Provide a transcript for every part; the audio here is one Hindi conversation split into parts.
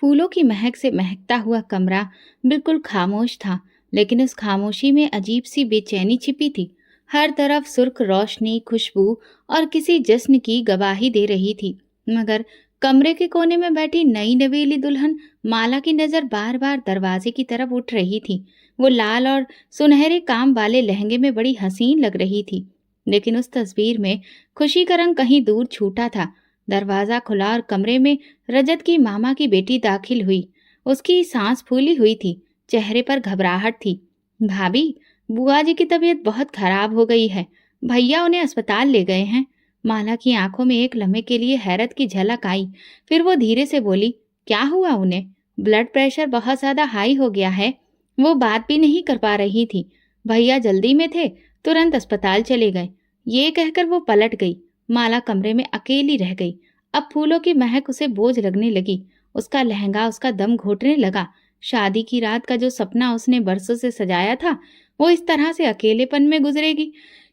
फूलों की महक से महकता हुआ कमरा बिल्कुल खामोश था, लेकिन उस खामोशी में अजीब सी बेचैनी छिपी थी। हर तरफ सुर्ख रोशनी, खुशबू और किसी जश्न की गवाही दे रही थी। मगर कमरे के कोने में बैठी नई नवेली दुल्हन माला की नजर बार बार दरवाजे की तरफ उठ रही थी। वो लाल और सुनहरे काम वाले लहंगे में बड़ी हसीन लग रही थी, लेकिन उस तस्वीर में खुशी का रंग कहीं दूर छूटा था। दरवाजा खुला और कमरे में रजत की मामा की बेटी दाखिल हुई। उसकी सांस फूली हुई थी, चेहरे पर घबराहट थी। भाभी, बुआ जी की तबीयत बहुत खराब हो गई है। भैया उन्हें अस्पताल ले गए हैं। माला की आंखों में एक लम्हे के लिए हैरत की झलक आई। फिर वो धीरे से बोली, क्या हुआ उन्हें? ब्लड प्रेशर बहुत ज्यादा हाई हो गया है। वो बात भी नहीं कर पा रही थी। भैया जल्दी में थे, तुरंत अस्पताल चले गए। ये कहकर वो पलट गई। माला कमरे में अकेली रह गई। अब फूलों की महक उसे बोझ लगने लगी। उसका लहंगा उसका दम घोटने लगा। शादी की रात का जो सपना उसने बरसों से सजाया था, वो इस तरह से अकेलेपन में गुजरेगी,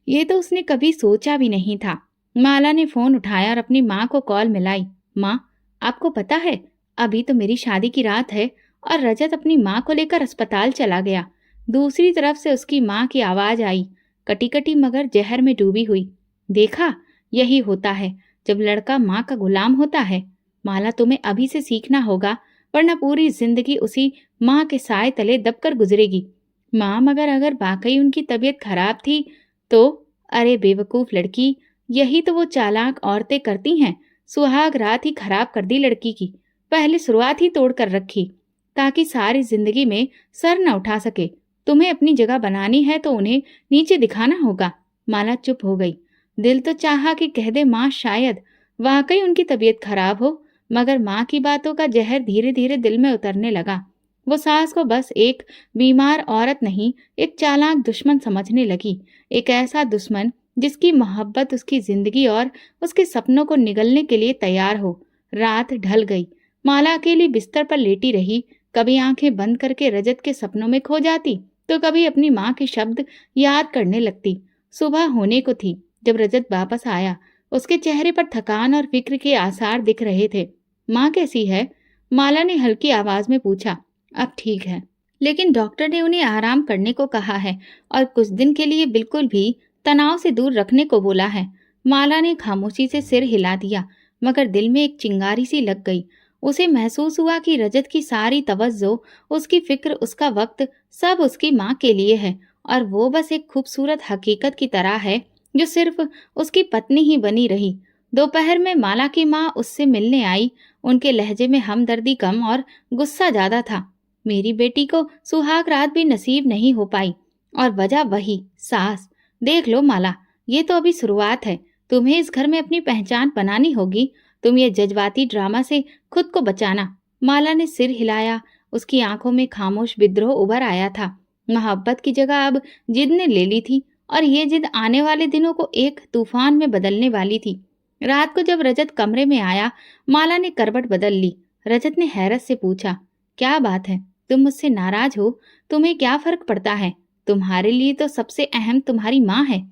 ये तो उसने कभी सोचा भी नहीं था। माला ने फोन उठाया और अपनी माँ को कॉल मिलाई। माँ, आपको पता है, अभी तो मेरी शादी की रात है और रजत अपनी माँ को लेकर अस्पताल चला गया। दूसरी तरफ से उसकी माँ की आवाज आई, कटी कटी मगर जहर में डूबी हुई। देखा, यही होता है जब लड़का माँ का गुलाम होता है। माला, तुम्हें अभी से सीखना होगा, वरना पूरी जिंदगी उसी माँ के साए तले दबकर गुजरेगी। माँ, मगर अगर वाकई उनकी तबीयत खराब थी तो? अरे बेवकूफ लड़की, यही तो वो चालाक औरतें करती हैं। सुहाग रात ही खराब कर दी लड़की की। पहले शुरुआत ही तोड़ कर रखी, ताकि सारी जिंदगी में सर न उठा सके। तुम्हें अपनी जगह बनानी है तो उन्हें नीचे दिखाना होगा। माला चुप हो गई। दिल तो चाहा कि कह दे माँ, शायद वाकई उनकी तबीयत खराब हो, मगर माँ की बातों का जहर धीरे धीरे दिल में उतरने लगा। वो सास को बस एक बीमार औरत नहीं, एक चालाक दुश्मन समझने लगी। एक ऐसा दुश्मन जिसकी मोहब्बत उसकी जिंदगी और उसके सपनों को निगलने के लिए तैयार हो। रात ढल गई। माला अकेली बिस्तर पर लेटी रही। कभी आंखें बंद करके रजत के सपनों में खो जाती, तो कभी अपनी माँ के शब्द याद करने लगती। सुबह होने को थी जब रजत वापस आया। उसके चेहरे पर थकान और फिक्र के आसार दिख रहे थे। माँ कैसी है? माला ने हल्की आवाज में पूछा। अब ठीक है, लेकिन डॉक्टर ने उन्हें आराम करने को कहा है और कुछ दिन के लिए बिल्कुल भी तनाव से दूर रखने को बोला है। माला ने खामोशी से सिर हिला दिया, मगर दिल में एक चिंगारी सी लग गई। उसे महसूस हुआ कि रजत की सारी तवज्जो, उसकी फिक्र, उसका वक्त सब उसकी माँ के लिए है, और वो बस एक खूबसूरत हकीकत की तरह है जो सिर्फ उसकी पत्नी ही बनी रही। दोपहर में माला की माँ उससे मिलने आई। उनके लहजे में हमदर्दी कम और गुस्सा ज्यादा था। मेरी बेटी को सुहाग रात भी नसीब नहीं हो पाई, और वजह वही सास। देख लो माला, ये तो अभी शुरुआत है। तुम्हें इस घर में अपनी पहचान बनानी होगी। तुम ये जज्बाती ड्रामा से खुद को बचाना। माला ने सिर हिलाया। उसकी आंखों में खामोश विद्रोह उभर आया था। मोहब्बत की जगह अब जिद ने ले ली थी, और ये जिद आने वाले दिनों को एक तूफान में बदलने वाली थी। रात को जब रजत कमरे में आया, माला ने करवट बदल ली। रजत ने हैरत से पूछा, क्या बात है? तुम मुझसे नाराज हो? तुम्हें क्या फर्क पड़ता है? तुम्हारे लिए तो सबसे अहम तुम्हारी माँ है।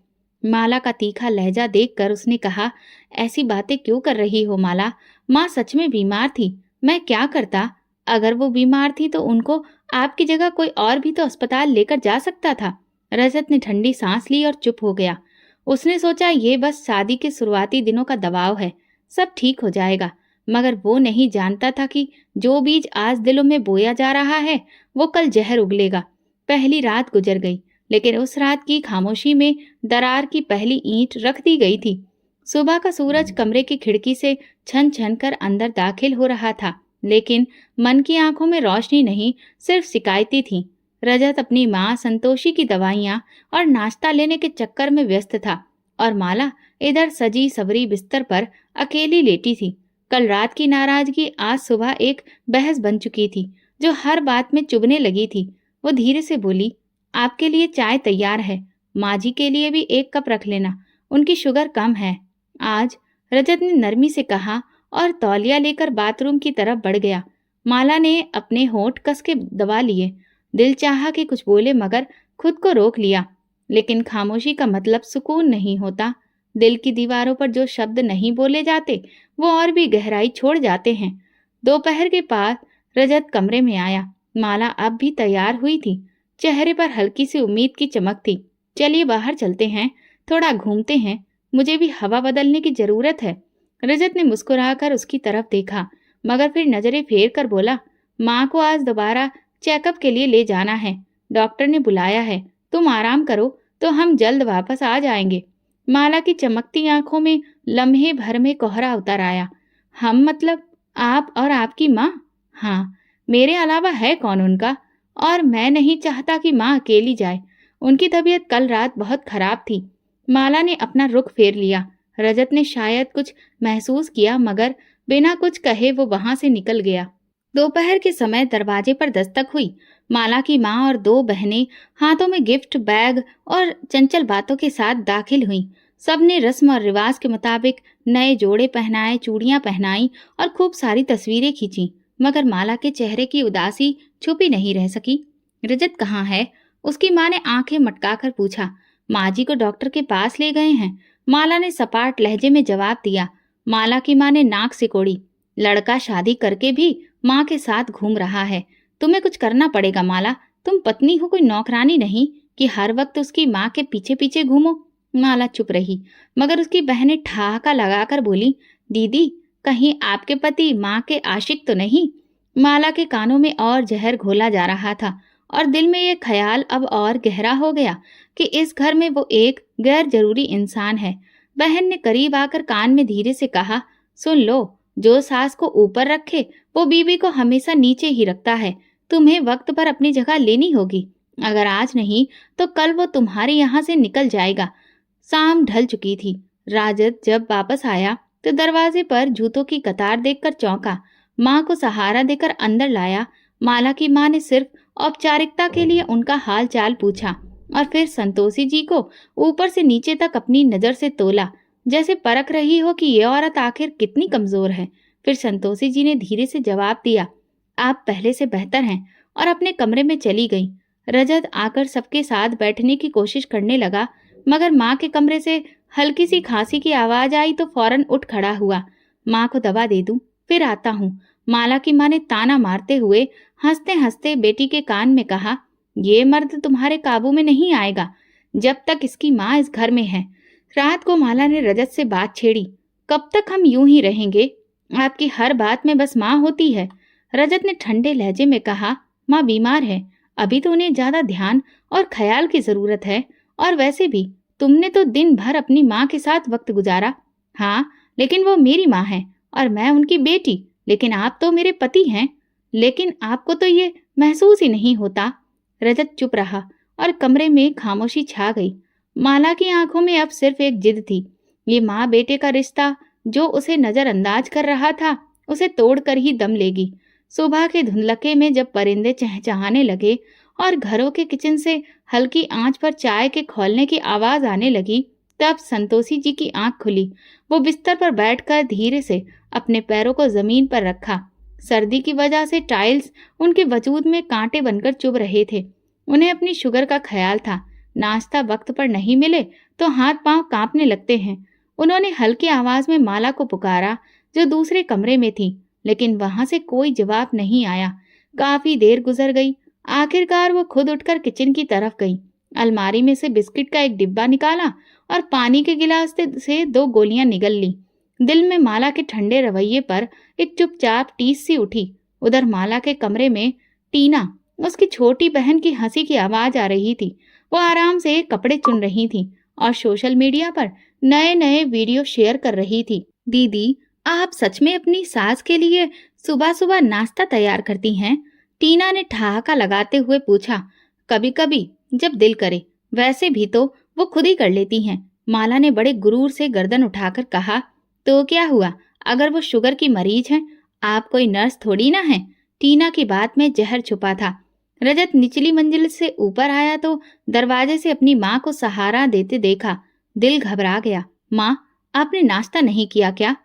माला का तीखा लहजा देखकर उसने कहा, ऐसी बातें क्यों कर रही हो माला? माँ सच में बीमार थी। मैं क्या करता? अगर वो बीमार थी तो उनको आपकी जगह कोई और भी तो अस्पताल लेकर जा सकता था। रजत ने ठंडी सांस ली और चुप हो गया। उसने सोचा, ये बस शादी के शुरुआती दिनों का दबाव है, सब ठीक हो जाएगा। मगर वो नहीं जानता था कि जो बीज आज दिलों में बोया जा रहा है, वो कल जहर उगलेगा। पहली रात गुजर गई, लेकिन उस रात की खामोशी में दरार की पहली ईंट रख दी गई थी। सुबह का सूरज कमरे की खिड़की से छन छन कर अंदर दाखिल हो रहा था, लेकिन मन की आंखों में रोशनी नहीं, सिर्फ शिकायतें थीं। रजत अपनी माँ संतोषी की दवाइयाँ और नाश्ता लेने के चक्कर में व्यस्त था, और माला इधर सजी सवरी बिस्तर पर अकेली लेटी थी। कल रात की नाराजगी आज सुबह एक बहस बन चुकी थी, जो हर बात में चुभने लगी थी। वो धीरे से बोली, आपके लिए चाय तैयार है, माँ जी के लिए भी एक कप रख लेना, उनकी शुगर कम है आज। रजत ने नरमी से कहा और तौलिया लेकर बाथरूम की तरफ बढ़ गया। माला ने अपने होंठ कस के दबा लिए। दिल चाहा कि कुछ बोले, मगर खुद को रोक लिया। लेकिन खामोशी का मतलब सुकून नहीं होता। दिल की दीवारों पर जो शब्द नहीं बोले जाते, वो और भी गहराई छोड़ जाते हैं। दोपहर के बाद रजत कमरे में आया। माला अब भी तैयार हुई थी, चेहरे पर हल्की सी उम्मीद की चमक थी। चलिए बाहर चलते हैं, थोड़ा घूमते हैं, मुझे भी हवा बदलने की जरूरत है। रजत ने मुस्कुराकर उसकी तरफ देखा, मगर फिर नजरें फेर कर बोला, माँ को आज दोबारा चेकअप के लिए ले जाना है, डॉक्टर ने बुलाया है, तुम आराम करो तो हम जल्द वापस आ जाएंगे। माला की चमकती आंखों में लम्हे भर में कोहरा उतर आया। हम मतलब आप और आपकी माँ? हाँ, मेरे अलावा है कौन उनका? और मैं नहीं चाहता कि माँ अकेली जाए। उनकी तबीयत कल रात बहुत खराब थी। माला ने अपना रुख फेर लिया। रजत ने शायद कुछ महसूस किया, मगर बिना कुछ कहे वो वहां से निकल गया। दोपहर के समय दरवाजे पर दस्तक हुई। माला की माँ और दो बहनें हाथों में गिफ्ट बैग और चंचल बातों के साथ दाखिल हुईं। सबने रस्म और रिवाज के मुताबिक नए जोड़े पहनाए, चूड़ियां पहनाई और खूब सारी तस्वीरें खींची, मगर माला के चेहरे की उदासी छुपी नहीं रह सकी। रजत कहाँ है? उसकी माँ ने आंखें मटकाकर पूछा। माँ जी को डॉक्टर के पास ले गए हैं, माला ने सपाट लहजे में जवाब दिया। माला की माँ ने नाक सिकोड़ी। लड़का शादी करके भी माँ के साथ घूम रहा है, तुम्हें कुछ करना पड़ेगा माला, तुम पत्नी हो, कोई नौकरानी नहीं कि हर वक्त उसकी माँ के पीछे पीछे घूमो। माला चुप रही, मगर उसकी बहनें ठहाका लगाकर बोली, दीदी कहीं आपके पति माँ के आशिक तो नहीं? माला के कानों में और जहर घोला जा रहा था और दिल में ये ख्याल अब और गहरा हो गया कि इस घर में वो एक गैर जरूरी इंसान है। बहन ने करीब आकर कान में धीरे से कहा, सुन लो, जो सास को ऊपर रखे वो बीवी को हमेशा नीचे ही रखता है। तुम्हें वक्त पर अपनी जगह लेनी होगी, अगर आज नहीं तो कल वो तुम्हारे यहाँ से निकल जाएगा। शाम ढल चुकी थी। राजत जब वापस आया तो दरवाजे पर जूतों की कतार देखकर चौंका। माँ को सहारा देकर अंदर लाया। माला की माँ ने सिर्फ औपचारिकता के लिए उनका हाल चाल पूछा और फिर संतोषी जी को ऊपर से नीचे तक अपनी नजर से तोला, जैसे परख रही हो कि ये औरत आखिर कितनी कमजोर है। फिर संतोषी जी ने धीरे से जवाब दिया, आप पहले से बेहतर हैं, और अपने कमरे में चली गई। रजत आकर सबके साथ बैठने की कोशिश करने लगा, मगर माँ के कमरे से हल्की सी खांसी की आवाज आई तो फौरन उठ खड़ा हुआ। माँ को दवा दे दूं, फिर आता हूँ, माला की माँ ने ताना मारते हुए हंसते हंसते बेटी के कान में कहा। ये मर्द तुम्हारे काबू में नहीं आएगा जब तक इसकी माँ इस घर में है। रात को माला ने रजत से बात छेड़ी, कब तक हम यूं ही रहेंगे? आपकी हर बात में बस माँ होती है। रजत ने ठंडे लहजे में कहा, माँ बीमार है, अभी तो उन्हें ज्यादा ध्यान और ख्याल की जरूरत है, और वैसे भी तुमने तो दिन भर अपनी माँ के साथ वक्त गुजारा। हाँ, लेकिन वो मेरी माँ है और मैं उनकी बेटी, लेकिन आप तो मेरे पति हैं। लेकिन आपको तो ये महसूस ही नहीं होता। रजत चुप रहा और कमरे में खामोशी छा गई। माला की आंखों में अब सिर्फ एक जिद थी। ये माँ बेटे का रिश्ता जो उसे नजरअंदाज कर रहा था, उसे तोड़कर ही दम लेगी। सुबह के धुंधलके में जब परिंदे चहचहाने लगे और घरों के किचन से हल्की आंच पर चाय के खौलने की आवाज आने लगी, तब संतोषी जी की आंख खुली। वो बिस्तर पर बैठकर धीरे से अपने पैरों को जमीन पर रखा। सर्दी की वजह से टाइल्स उनके वजूद में कांटे बनकर चुभ रहे थे। उन्हें अपनी शुगर का ख्याल था, नाश्ता वक्त पर नहीं मिले तो हाथ पांव कांपने लगते हैं। उन्होंने हल्की आवाज में माला को पुकारा, जो दूसरे कमरे में थी, लेकिन वहां से कोई जवाब नहीं आया। काफी देर गुजर गई। आखिरकार वो खुद उठकर किचन की तरफ गई। अलमारी में से बिस्किट का एक डिब्बा निकाला और पानी के गिलास से 2 गोलियां निगल ली। दिल में माला के ठंडे रवैये पर एक चुपचाप टीस सी उठी। उधर माला के कमरे में टीना, उसकी छोटी बहन की हंसी की आवाज आ रही थी। वो आराम से कपड़े चुन रही थी और सोशल मीडिया पर नए नए वीडियो शेयर कर रही थी। दीदी, आप सच में अपनी सास के लिए सुबह सुबह नाश्ता तैयार करती हैं? टीना ने ठहाका लगाते हुए पूछा। कभी कभी, जब दिल करे, वैसे भी तो वो खुद ही कर लेती हैं। माला ने बड़े गुरूर से गर्दन उठाकर कहा। तो क्या हुआ अगर वो शुगर की मरीज हैं? आप कोई नर्स थोड़ी ना हैं। टीना की बात में जहर छुपा था। रजत निचली मंजिल से ऊपर आया तो दरवाजे से अपनी माँ को सहारा देते देखा। दिल घबरा गया। माँ, आपने नाश्ता नहीं किया क्या?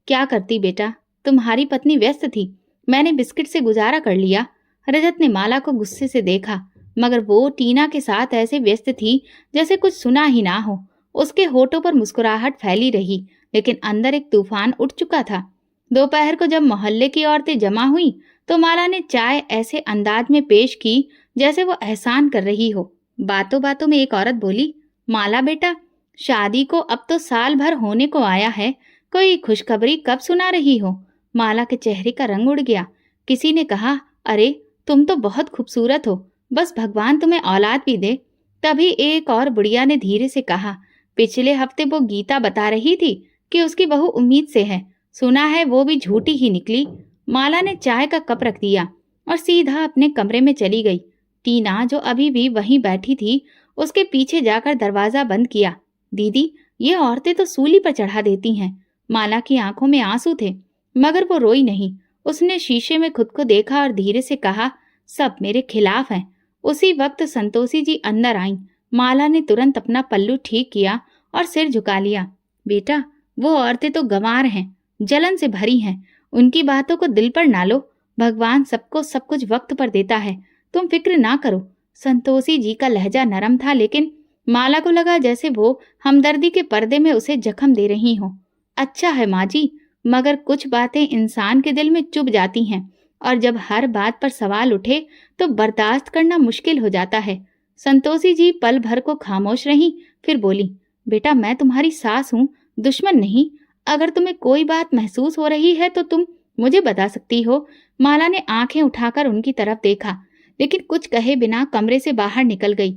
क्या करती बेटा, तुम्हारी पत्नी व्यस्त थी, मैंने बिस्किट से गुजारा कर लिया। रजत ने माला को गुस्से से देखा, मगर वो टीना के साथ ऐसे व्यस्त थी जैसे कुछ सुना ही ना हो। उसके होठों पर मुस्कुराहट फैली रही, लेकिन अंदर एक तूफान उठ चुका था। दोपहर को जब मोहल्ले की औरतें जमा हुई तो माला ने चाय ऐसे अंदाज में पेश की जैसे वो एहसान कर रही हो। बातों बातों में एक औरत बोली, माला बेटा, शादी को अब तो साल भर होने को आया है, कोई खुशखबरी कब सुना रही हो? माला के चेहरे का रंग उड़ गया। किसी ने कहा, अरे तुम तो बहुत खूबसूरत हो, बस भगवान तुम्हें औलाद भी दे। तभी एक और बुढ़िया ने धीरे से कहा, पिछले हफ्ते वो गीता बता रही थी कि उसकी बहू उम्मीद से है, सुना है वो भी झूठी ही निकली। माला ने चाय का कप रख दिया और सीधा अपने कमरे में चली गई। टीना, जो अभी भी वहीं बैठी थी, उसके पीछे जाकर दरवाजा बंद किया। दीदी, ये औरतें तो सूली पर चढ़ा देती हैं। माला की आंखों में आंसू थे, मगर वो रोई नहीं। उसने शीशे में खुद को देखा और धीरे से कहा, सब मेरे खिलाफ हैं। उसी वक्त संतोषी जी अंदर आईं। माला ने तुरंत अपना पल्लू ठीक किया और सिर झुका लिया। बेटा, वो औरतें तो गंवार हैं, जलन से भरी हैं, उनकी बातों को दिल पर ना लो। भगवान सबको सब कुछ वक्त पर देता है, तुम फिक्र ना करो। संतोषी जी का लहजा नरम था, लेकिन माला को लगा जैसे वो हमदर्दी के पर्दे में उसे जख्म दे रही हो। अच्छा है माँ जी, मगर कुछ बातें इंसान के दिल में चुभ जाती हैं, और जब हर बात पर सवाल उठे तो बर्दाश्त करना मुश्किल हो जाता है। संतोषी जी पल भर को खामोश रहीं, फिर बोली, बेटा, मैं तुम्हारी सास हूँ, दुश्मन नहीं। अगर तुम्हें कोई बात महसूस हो रही है तो तुम मुझे बता सकती हो। माला ने आंखें उठाकर उनकी तरफ देखा, लेकिन कुछ कहे बिना कमरे से बाहर निकल गई।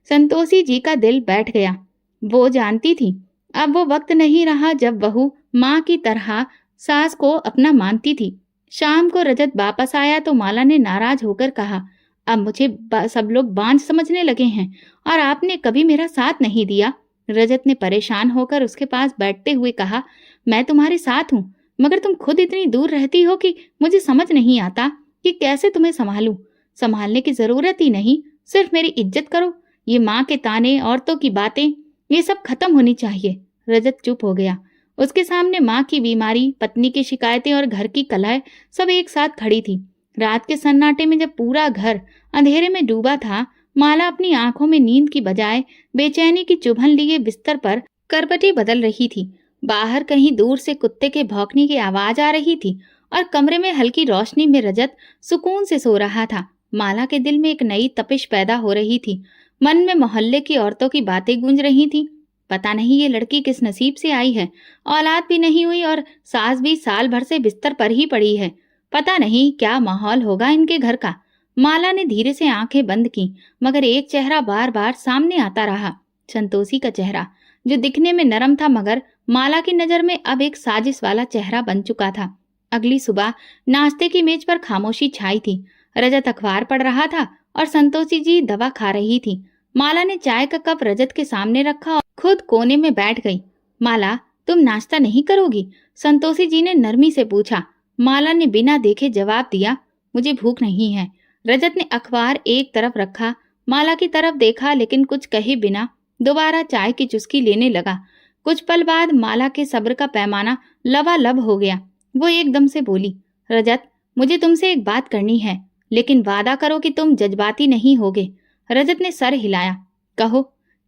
संतोषी जी का दिल बैठ गया। वो जानती थी अब वो वक्त नहीं रहा जब बहू माँ की तरह सास को अपना मानती थी। शाम को रजत वापस आया तो माला ने नाराज होकर कहा, अब मुझे सब लोग बांझ समझने लगे हैं और आपने कभी मेरा साथ नहीं दिया। रजत ने परेशान होकर उसके पास बैठते हुए कहा, मैं तुम्हारे साथ हूँ, मगर तुम खुद इतनी दूर रहती हो कि मुझे समझ नहीं आता कि कैसे तुम्हें संभालूं। संभालने की जरूरत ही नहीं, सिर्फ मेरी इज्जत करो। ये माँ के ताने, औरतों की बातें, ये सब खत्म होनी चाहिए। रजत चुप हो गया। उसके सामने माँ की बीमारी, पत्नी की शिकायतें और घर की कलह सब एक साथ खड़ी थी। रात के सन्नाटे में जब पूरा घर अंधेरे में डूबा था, माला अपनी आंखों में नींद की बजाय बेचैनी की चुभन लिए बिस्तर पर करवटें बदल रही थी। बाहर कहीं दूर से कुत्ते के भौंकने की आवाज आ रही थी और कमरे में हल्की रोशनी में रजत सुकून से सो रहा था। माला के दिल में एक नई तपिश पैदा हो रही थी। मन में मोहल्ले की औरतों की बातें गूंज रही थीं। पता नहीं ये लड़की किस नसीब से आई है, औलाद भी नहीं हुई और सास भी साल भर से बिस्तर पर ही पड़ी है। पता नहीं क्या माहौल होगा इनके घर का। माला ने धीरे से आंखें बंद की, मगर एक चेहरा बार बार सामने आता रहा। संतोषी का चेहरा, जो दिखने में नरम था मगर माला की नजर में अब एक साजिश वाला चेहरा बन चुका था। अगली सुबह नाश्ते की मेज पर खामोशी छाई थी। रजत अखबार पढ़ रहा था और संतोषी जी दवा खा रही थी। माला ने चाय का कप रजत के सामने रखा और खुद कोने में बैठ गई। माला, तुम नाश्ता नहीं करोगी? संतोषी जी ने नरमी से पूछा। माला ने बिना देखे जवाब दिया, मुझे भूख नहीं है। रजत ने अखबार एक तरफ रखा, माला की तरफ देखा, लेकिन कुछ कहे बिना दोबारा चाय की चुस्की लेने लगा। कुछ पल बाद माला के सब्र का पैमाना लबालब हो गया। वो एकदम से बोली, रजत, मुझे तुमसे एक बात करनी है, लेकिन वादा करो कि तुम जज्बाती नहीं होगे। रजत ने सर हिलाया। कहो,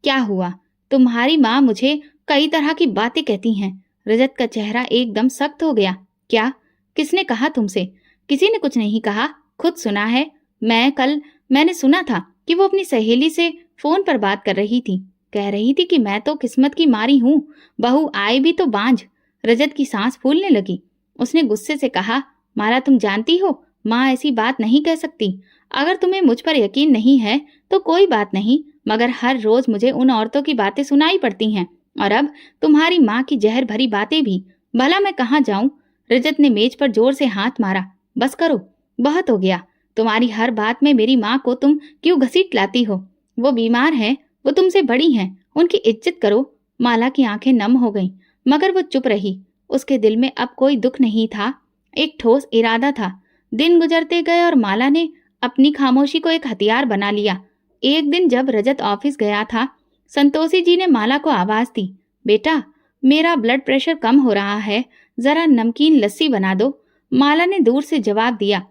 क्या हुआ? तुम्हारी माँ मुझे कई तरह की बातें कहती हैं। रजत का चेहरा एकदम सख्त हो गया। क्या? किसने कहा तुमसे? किसी ने कुछ नहीं कहा, खुद सुना है। मैंने सुना था कि वो अपनी सहेली से फोन पर बात कर रही थी। कह रही थी कि मैं तो किस्मत की मारी हूँ, बहू आए भी तो बांझ। रजत की सांस फूलने लगी। उसने गुस्से से कहा, माला, तुम जानती हो माँ ऐसी बात नहीं कह सकती। अगर तुम्हें मुझ पर यकीन नहीं है तो कोई बात नहीं, मगर हर रोज मुझे उन औरतों की बातें सुनाई पड़ती हैं, और अब तुम्हारी माँ की जहर भरी बातें भी। भला मैं कहाँ जाऊं? रजत ने मेज पर जोर से हाथ मारा। बस करो, बहुत हो गया। तुम्हारी हर बात में मेरी माँ को तुम क्यों घसीट लाती हो? वो बीमार है, वो तुमसे बड़ी हैं, उनकी इज्जत करो। माला की आंखें नम हो गईं, मगर वो चुप रही। उसके दिल में अब कोई दुख नहीं था, एक ठोस इरादा था। दिन गुजरते गए और माला ने अपनी खामोशी को एक हथियार बना लिया। एक दिन जब रजत ऑफिस गया था, संतोषी जी ने माला को आवाज दी, बेटा, मेरा ब्लड प्रेशर कम हो रहा है, जरा नमकीन लस्सी बना दो। माला ने दूर से जवाब दिया,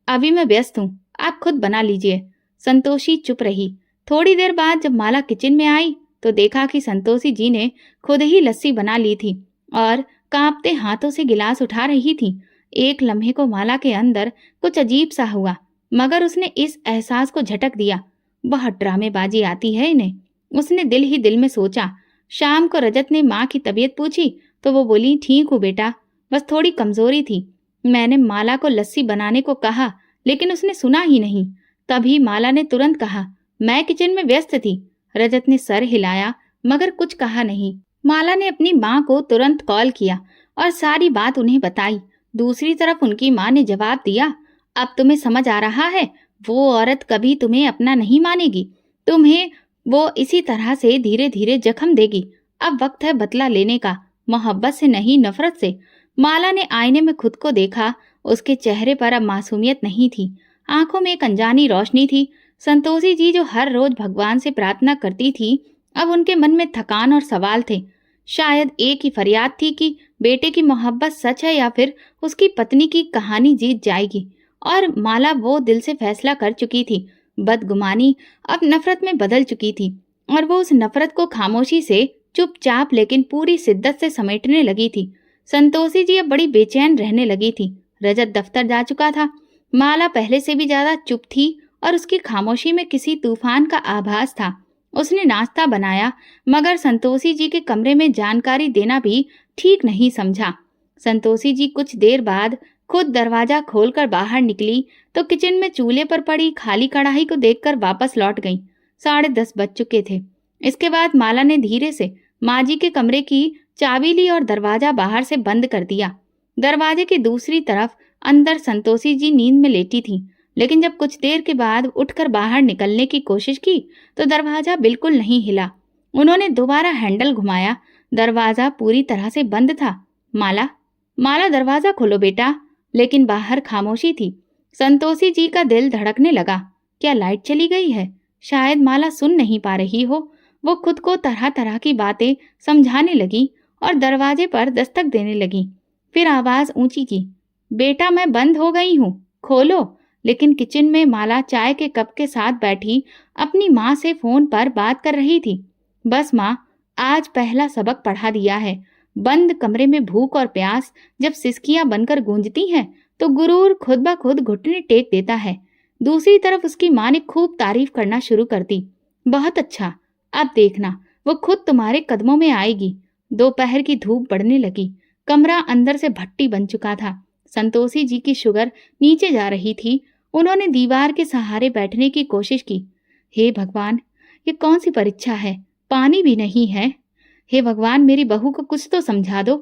अभी मैं व्यस्त हूँ, आप खुद बना लीजिए। संतोषी चुप रही। थोड़ी देर बाद जब माला किचन में आई तो देखा कि संतोषी जी ने खुद ही लस्सी बना ली थी और कांपते हाथों से गिलास उठा रही थी। एक लम्हे को माला के अंदर कुछ अजीब सा हुआ, मगर उसने इस एहसास को झटक दिया, बहुत ड्रामेबाजी आती है इन्हें। उसने दिल ही दिल में सोचा। शाम को रजत ने माँ की तबीयत पूछी तो वो बोली, ठीक हूँ बेटा, बस थोड़ी कमजोरी थी। मैंने माला को लस्सी बनाने को कहा, लेकिन उसने सुना ही नहीं। तभी माला ने तुरंत कहा, मैं किचन में व्यस्त थी। रजत ने सर हिलाया मगर कुछ कहा नहीं। माला ने अपनी माँ को तुरंत कॉल किया और सारी बात उन्हें बताई। दूसरी तरफ उनकी माँ ने जवाब दिया, अब तुम्हें समझ आ रहा है, वो औरत कभी तुम्हें अपना नहीं मानेगी। तुम्हें वो इसी तरह से धीरे धीरे जख्म देगी। अब वक्त है बदला लेने का, मोहब्बत से नहीं नफरत से। माला ने आईने में खुद को देखा। उसके चेहरे पर अब मासूमियत नहीं थी, आंखों में एक अनजानी रोशनी थी। संतोषी जी जो हर रोज भगवान से प्रार्थना करती थी, अब उनके मन में थकान और सवाल थे। शायद एक ही फरियाद थी कि बेटे की मोहब्बत सच है या फिर उसकी पत्नी की कहानी जीत जाएगी। और माला वो दिल से फैसला कर चुकी थी। बदगुमानी अब नफरत में बदल चुकी थी और वो उस नफरत को खामोशी से, चुपचाप लेकिन पूरी शिद्दत से समेटने लगी थी। संतोषी जी अब बड़ी बेचैन रहने लगी थी। रजत दफ्तर जा चुका था। माला पहले से भी ज्यादा चुप थी और उसकी खामोशी में किसी तूफान का आभास था। उसने नाश्ता बनाया मगर संतोषी जी के कमरे में जानकारी देना भी ठीक नहीं समझा। संतोषी जी कुछ देर बाद खुद दरवाजा खोलकर बाहर निकली तो किचन में चूल्हे पर पड़ी खाली कढ़ाई को देखकर वापस लौट गई। 10:30 बज चुके थे। इसके बाद माला ने धीरे से माँ जी के कमरे की चाबी ली और दरवाजा बाहर से बंद कर दिया। दरवाजे की दूसरी तरफ अंदर संतोषी जी नींद में लेटी थी, लेकिन जब कुछ देर के बाद उठकर बाहर निकलने की कोशिश की तो दरवाजा बिल्कुल नहीं हिला। उन्होंने दोबारा हैंडल घुमाया, दरवाजा पूरी तरह से बंद था। माला, माला दरवाजा खोलो बेटा। लेकिन बाहर खामोशी थी। संतोषी जी का दिल धड़कने लगा। क्या लाइट चली गई है? शायद माला सुन नहीं पा रही हो। वो खुद को तरह तरह की बातें समझाने लगी और दरवाजे पर दस्तक देने लगी। फिर आवाज ऊंची की, बेटा मैं बंद हो गई हूँ, खोलो। लेकिन किचन में माला चाय के कप के साथ बैठी अपनी माँ से फोन पर बात कर रही थी। बस माँ, आज पहला सबक पढ़ा दिया है। बंद कमरे में भूख और प्यास जब सिसकियां बनकर गूंजती हैं तो गुरूर खुद ब खुद घुटने टेक देता है। दूसरी तरफ उसकी माँ ने खूब तारीफ करना शुरू कर दी। बहुत अच्छा, अब देखना वो खुद तुम्हारे कदमों में आएगी। दोपहर की धूप बढ़ने लगी। कमरा अंदर से भट्टी बन चुका था। संतोषी जी की शुगर नीचे जा रही थी। उन्होंने दीवार के सहारे बैठने की कोशिश की। हे भगवान, ये कौन सी परीक्षा है? पानी भी नहीं है। हे भगवान, मेरी बहू को कुछ तो समझा दो।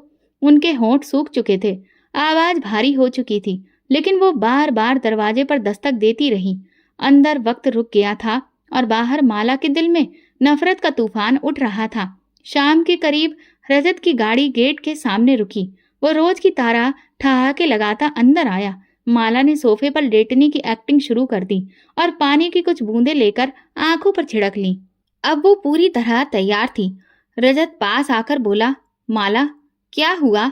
उनके होंठ सूख चुके थे, आवाज भारी हो चुकी थी, लेकिन वो बार बार दरवाजे पर दस्तक देती रही। अंदर वक्त रुक गया था और बाहर माला के दिल में नफरत का तूफान उठ रहा था। शाम के करीब रजत की गाड़ी गेट के सामने रुकी। वो रोज की तरह ठहाके लगाता अंदर आया। माला ने सोफे पर लेटने की एक्टिंग शुरू कर दी और पानी की कुछ बूंदें लेकर आंखों पर छिड़क ली। अब वो पूरी तरह तैयार थी। रजत पास आकर बोला, माला क्या हुआ?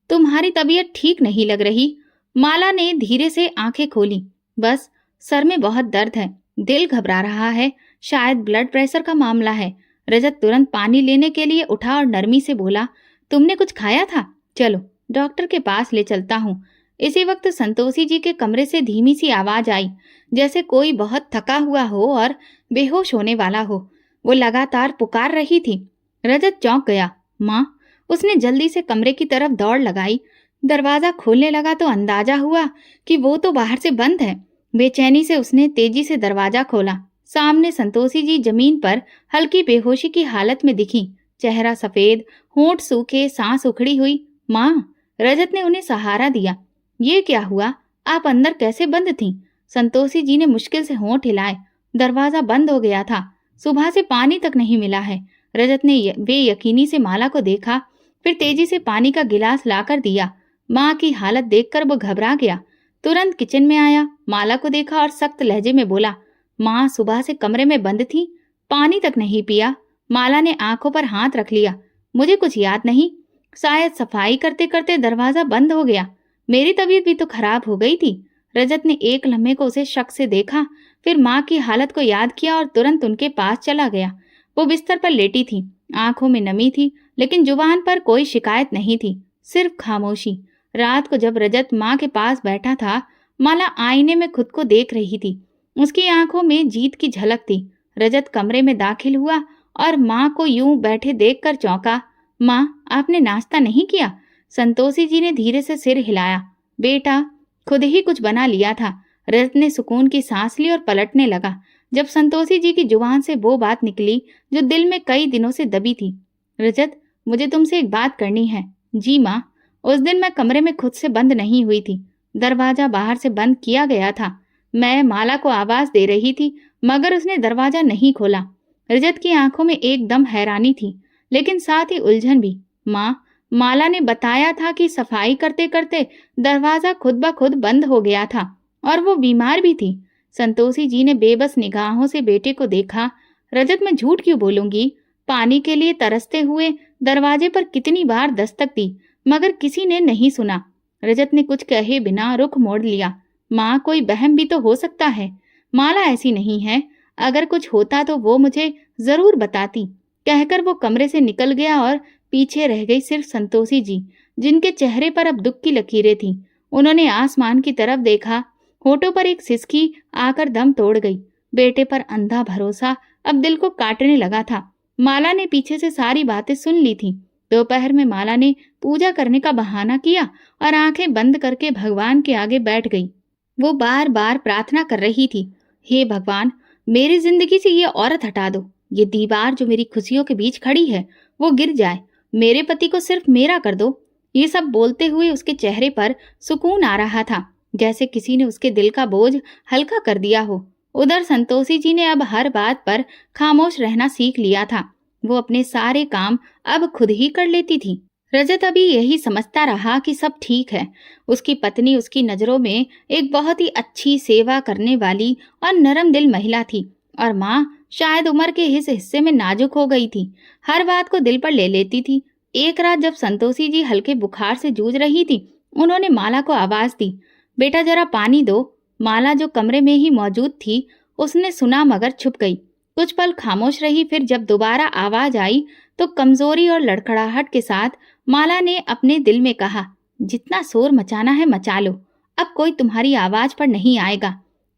तुम्हारी तबीयत ठीक नहीं लग रही। माला ने धीरे से आंखें खोली। बस सर में बहुत दर्द है, दिल घबरा रहा है, शायद ब्लड प्रेशर का मामला है। रजत तुरंत पानी लेने के लिए उठा और नरमी से बोला, तुमने कुछ खाया था? चलो डॉक्टर के पास ले चलता हूँ। इसी वक्त संतोषी जी के कमरे से धीमी सी आवाज आई, जैसे कोई बहुत थका हुआ हो और बेहोश होने वाला हो। वो लगातार पुकार रही थी। रजत चौंक गया। माँ! उसने जल्दी से कमरे की तरफ दौड़ लगाई। दरवाजा खोलने लगा तो अंदाजा हुआ कि वो तो बाहर से बंद है। बेचैनी से उसने तेजी से दरवाजा खोला। सामने संतोषी जी जमीन पर हल्की बेहोशी की हालत में दिखी। चेहरा सफेद, होंठ सूखे, सांस उखड़ी हुई। माँ! रजत ने उन्हें सहारा दिया। ये क्या हुआ? आप अंदर कैसे बंद थीं? संतोषी जी ने मुश्किल से होंठ हिलाए। दरवाजा बंद हो गया था। सुबह से पानी तक नहीं मिला है। रजत ने बेयकीनी से माला को देखा, फिर तेजी से पानी का गिलास लाकर दिया। माँ की हालत देखकर वो घबरा गया। तुरंत किचन में आया, माला को देखा और सख्त लहजे में बोला, माँ सुबह से कमरे में बंद थी, पानी तक नहीं पिया। माला ने आंखों पर हाथ रख लिया। मुझे कुछ याद नहीं, शायद सफाई करते करते दरवाजा बंद हो गया। मेरी तबीयत भी तो खराब हो गई थी। रजत ने एक लम्हे को उसे शक से देखा, फिर माँ की हालत को याद किया और तुरंत उनके पास चला गया। वो बिस्तर पर लेटी थी, आंखों में नमी थी, लेकिन जुबान पर कोई शिकायत नहीं थी, सिर्फ खामोशी। रात को जब रजत माँ के पास बैठा था, माला आईने में खुद को देख रही थी। उसकी आंखों में जीत की झलक थी। रजत कमरे में दाखिल हुआ और माँ को यूं बैठे देखकर चौंका। माँ, आपने नाश्ता नहीं किया? संतोषी जी ने धीरे से सिर हिलाया। बेटा, खुद ही कुछ बना लिया था। रजत ने सुकून की सांस ली और पलटने लगा जब संतोषी जी की जुबान से वो बात निकली जो दिल में कई दिनों से दबी थी। रजत, मुझे तुमसे एक बात करनी है। जी माँ। उस दिन मैं कमरे में खुद से बंद नहीं हुई थी। दरवाजा बाहर से बंद किया गया था। मैं माला को आवाज दे रही थी, मगर उसने दरवाजा नहीं खोला। रजत की आंखों में एकदम हैरानी थी, लेकिन साथ ही उलझन भी। माँ, माला ने बताया था कि सफाई करते करते दरवाजा खुद ब खुद बंद हो गया था और वो बीमार भी थी। संतोषी जी ने बेबस निगाहों से बेटे को देखा। रजत, मैं झूठ क्यों बोलूंगी? पानी के लिए तरसते हुए दरवाजे पर कितनी बार दस्तक दी, मगर किसी ने नहीं सुना। रजत ने कुछ कहे बिना रुख मोड़ लिया। माँ, कोई बहम भी तो हो सकता है। माला ऐसी नहीं है। अगर कुछ होता तो वो मुझे जरूर बताती। कहकर वो कमरे से निकल गया और पीछे रह गई सिर्फ संतोषी जी, जिनके चेहरे पर अब दुख की लकीरें थीं। उन्होंने आसमान की तरफ देखा। होठों पर एक सिसकी आकर दम तोड़ गई। बेटे पर अंधा भरोसा अब दिल को काटने लगा था। माला ने पीछे से सारी बातें सुन ली थी। दोपहर में माला ने पूजा करने का बहाना किया और आंखें बंद करके भगवान के आगे बैठ गई। वो बार बार प्रार्थना कर रही थी, हे भगवान, मेरी जिंदगी से ये औरत हटा दो। ये दीवार जो मेरी खुशियों के बीच खड़ी है वो गिर जाए। मेरे पति को सिर्फ मेरा कर दो। ये सब बोलते हुए उसके चेहरे पर सुकून आ रहा था, जैसे किसी ने उसके दिल का बोझ हल्का कर दिया हो। उधर संतोषी जी ने अब हर बात पर खामोश रहना सीख लिया था। वो अपने सारे काम अब खुद ही कर लेती थी। रजत अभी यही समझता रहा कि सब ठीक है। उसकी पत्नी उसकी नजरों में एक बहुत ही अच्छी, सेवा करने वाली और नरम दिल महिला थी, और माँ शायद उम्र के इस हिस्से में नाजुक हो गई थी। हर बात को दिल पर ले लेती थी। एक रात जब संतोषी जी हल्के बुखार से जूझ रही थी, उन्होंने माला को आवाज दी, बेटा जरा पानी दो। माला जो कमरे में ही मौजूद थी, उसने सुना मगर छुप गई। कुछ पल खामोश रही, फिर जब दोबारा आवाज आई तो कमजोरी और लड़खड़ाहट के साथ माला ने अपने दिल में कहा, जितना शोर मचाना है मचा लो, अब कोई तुम्हारी आवाज पर नहीं आएगा।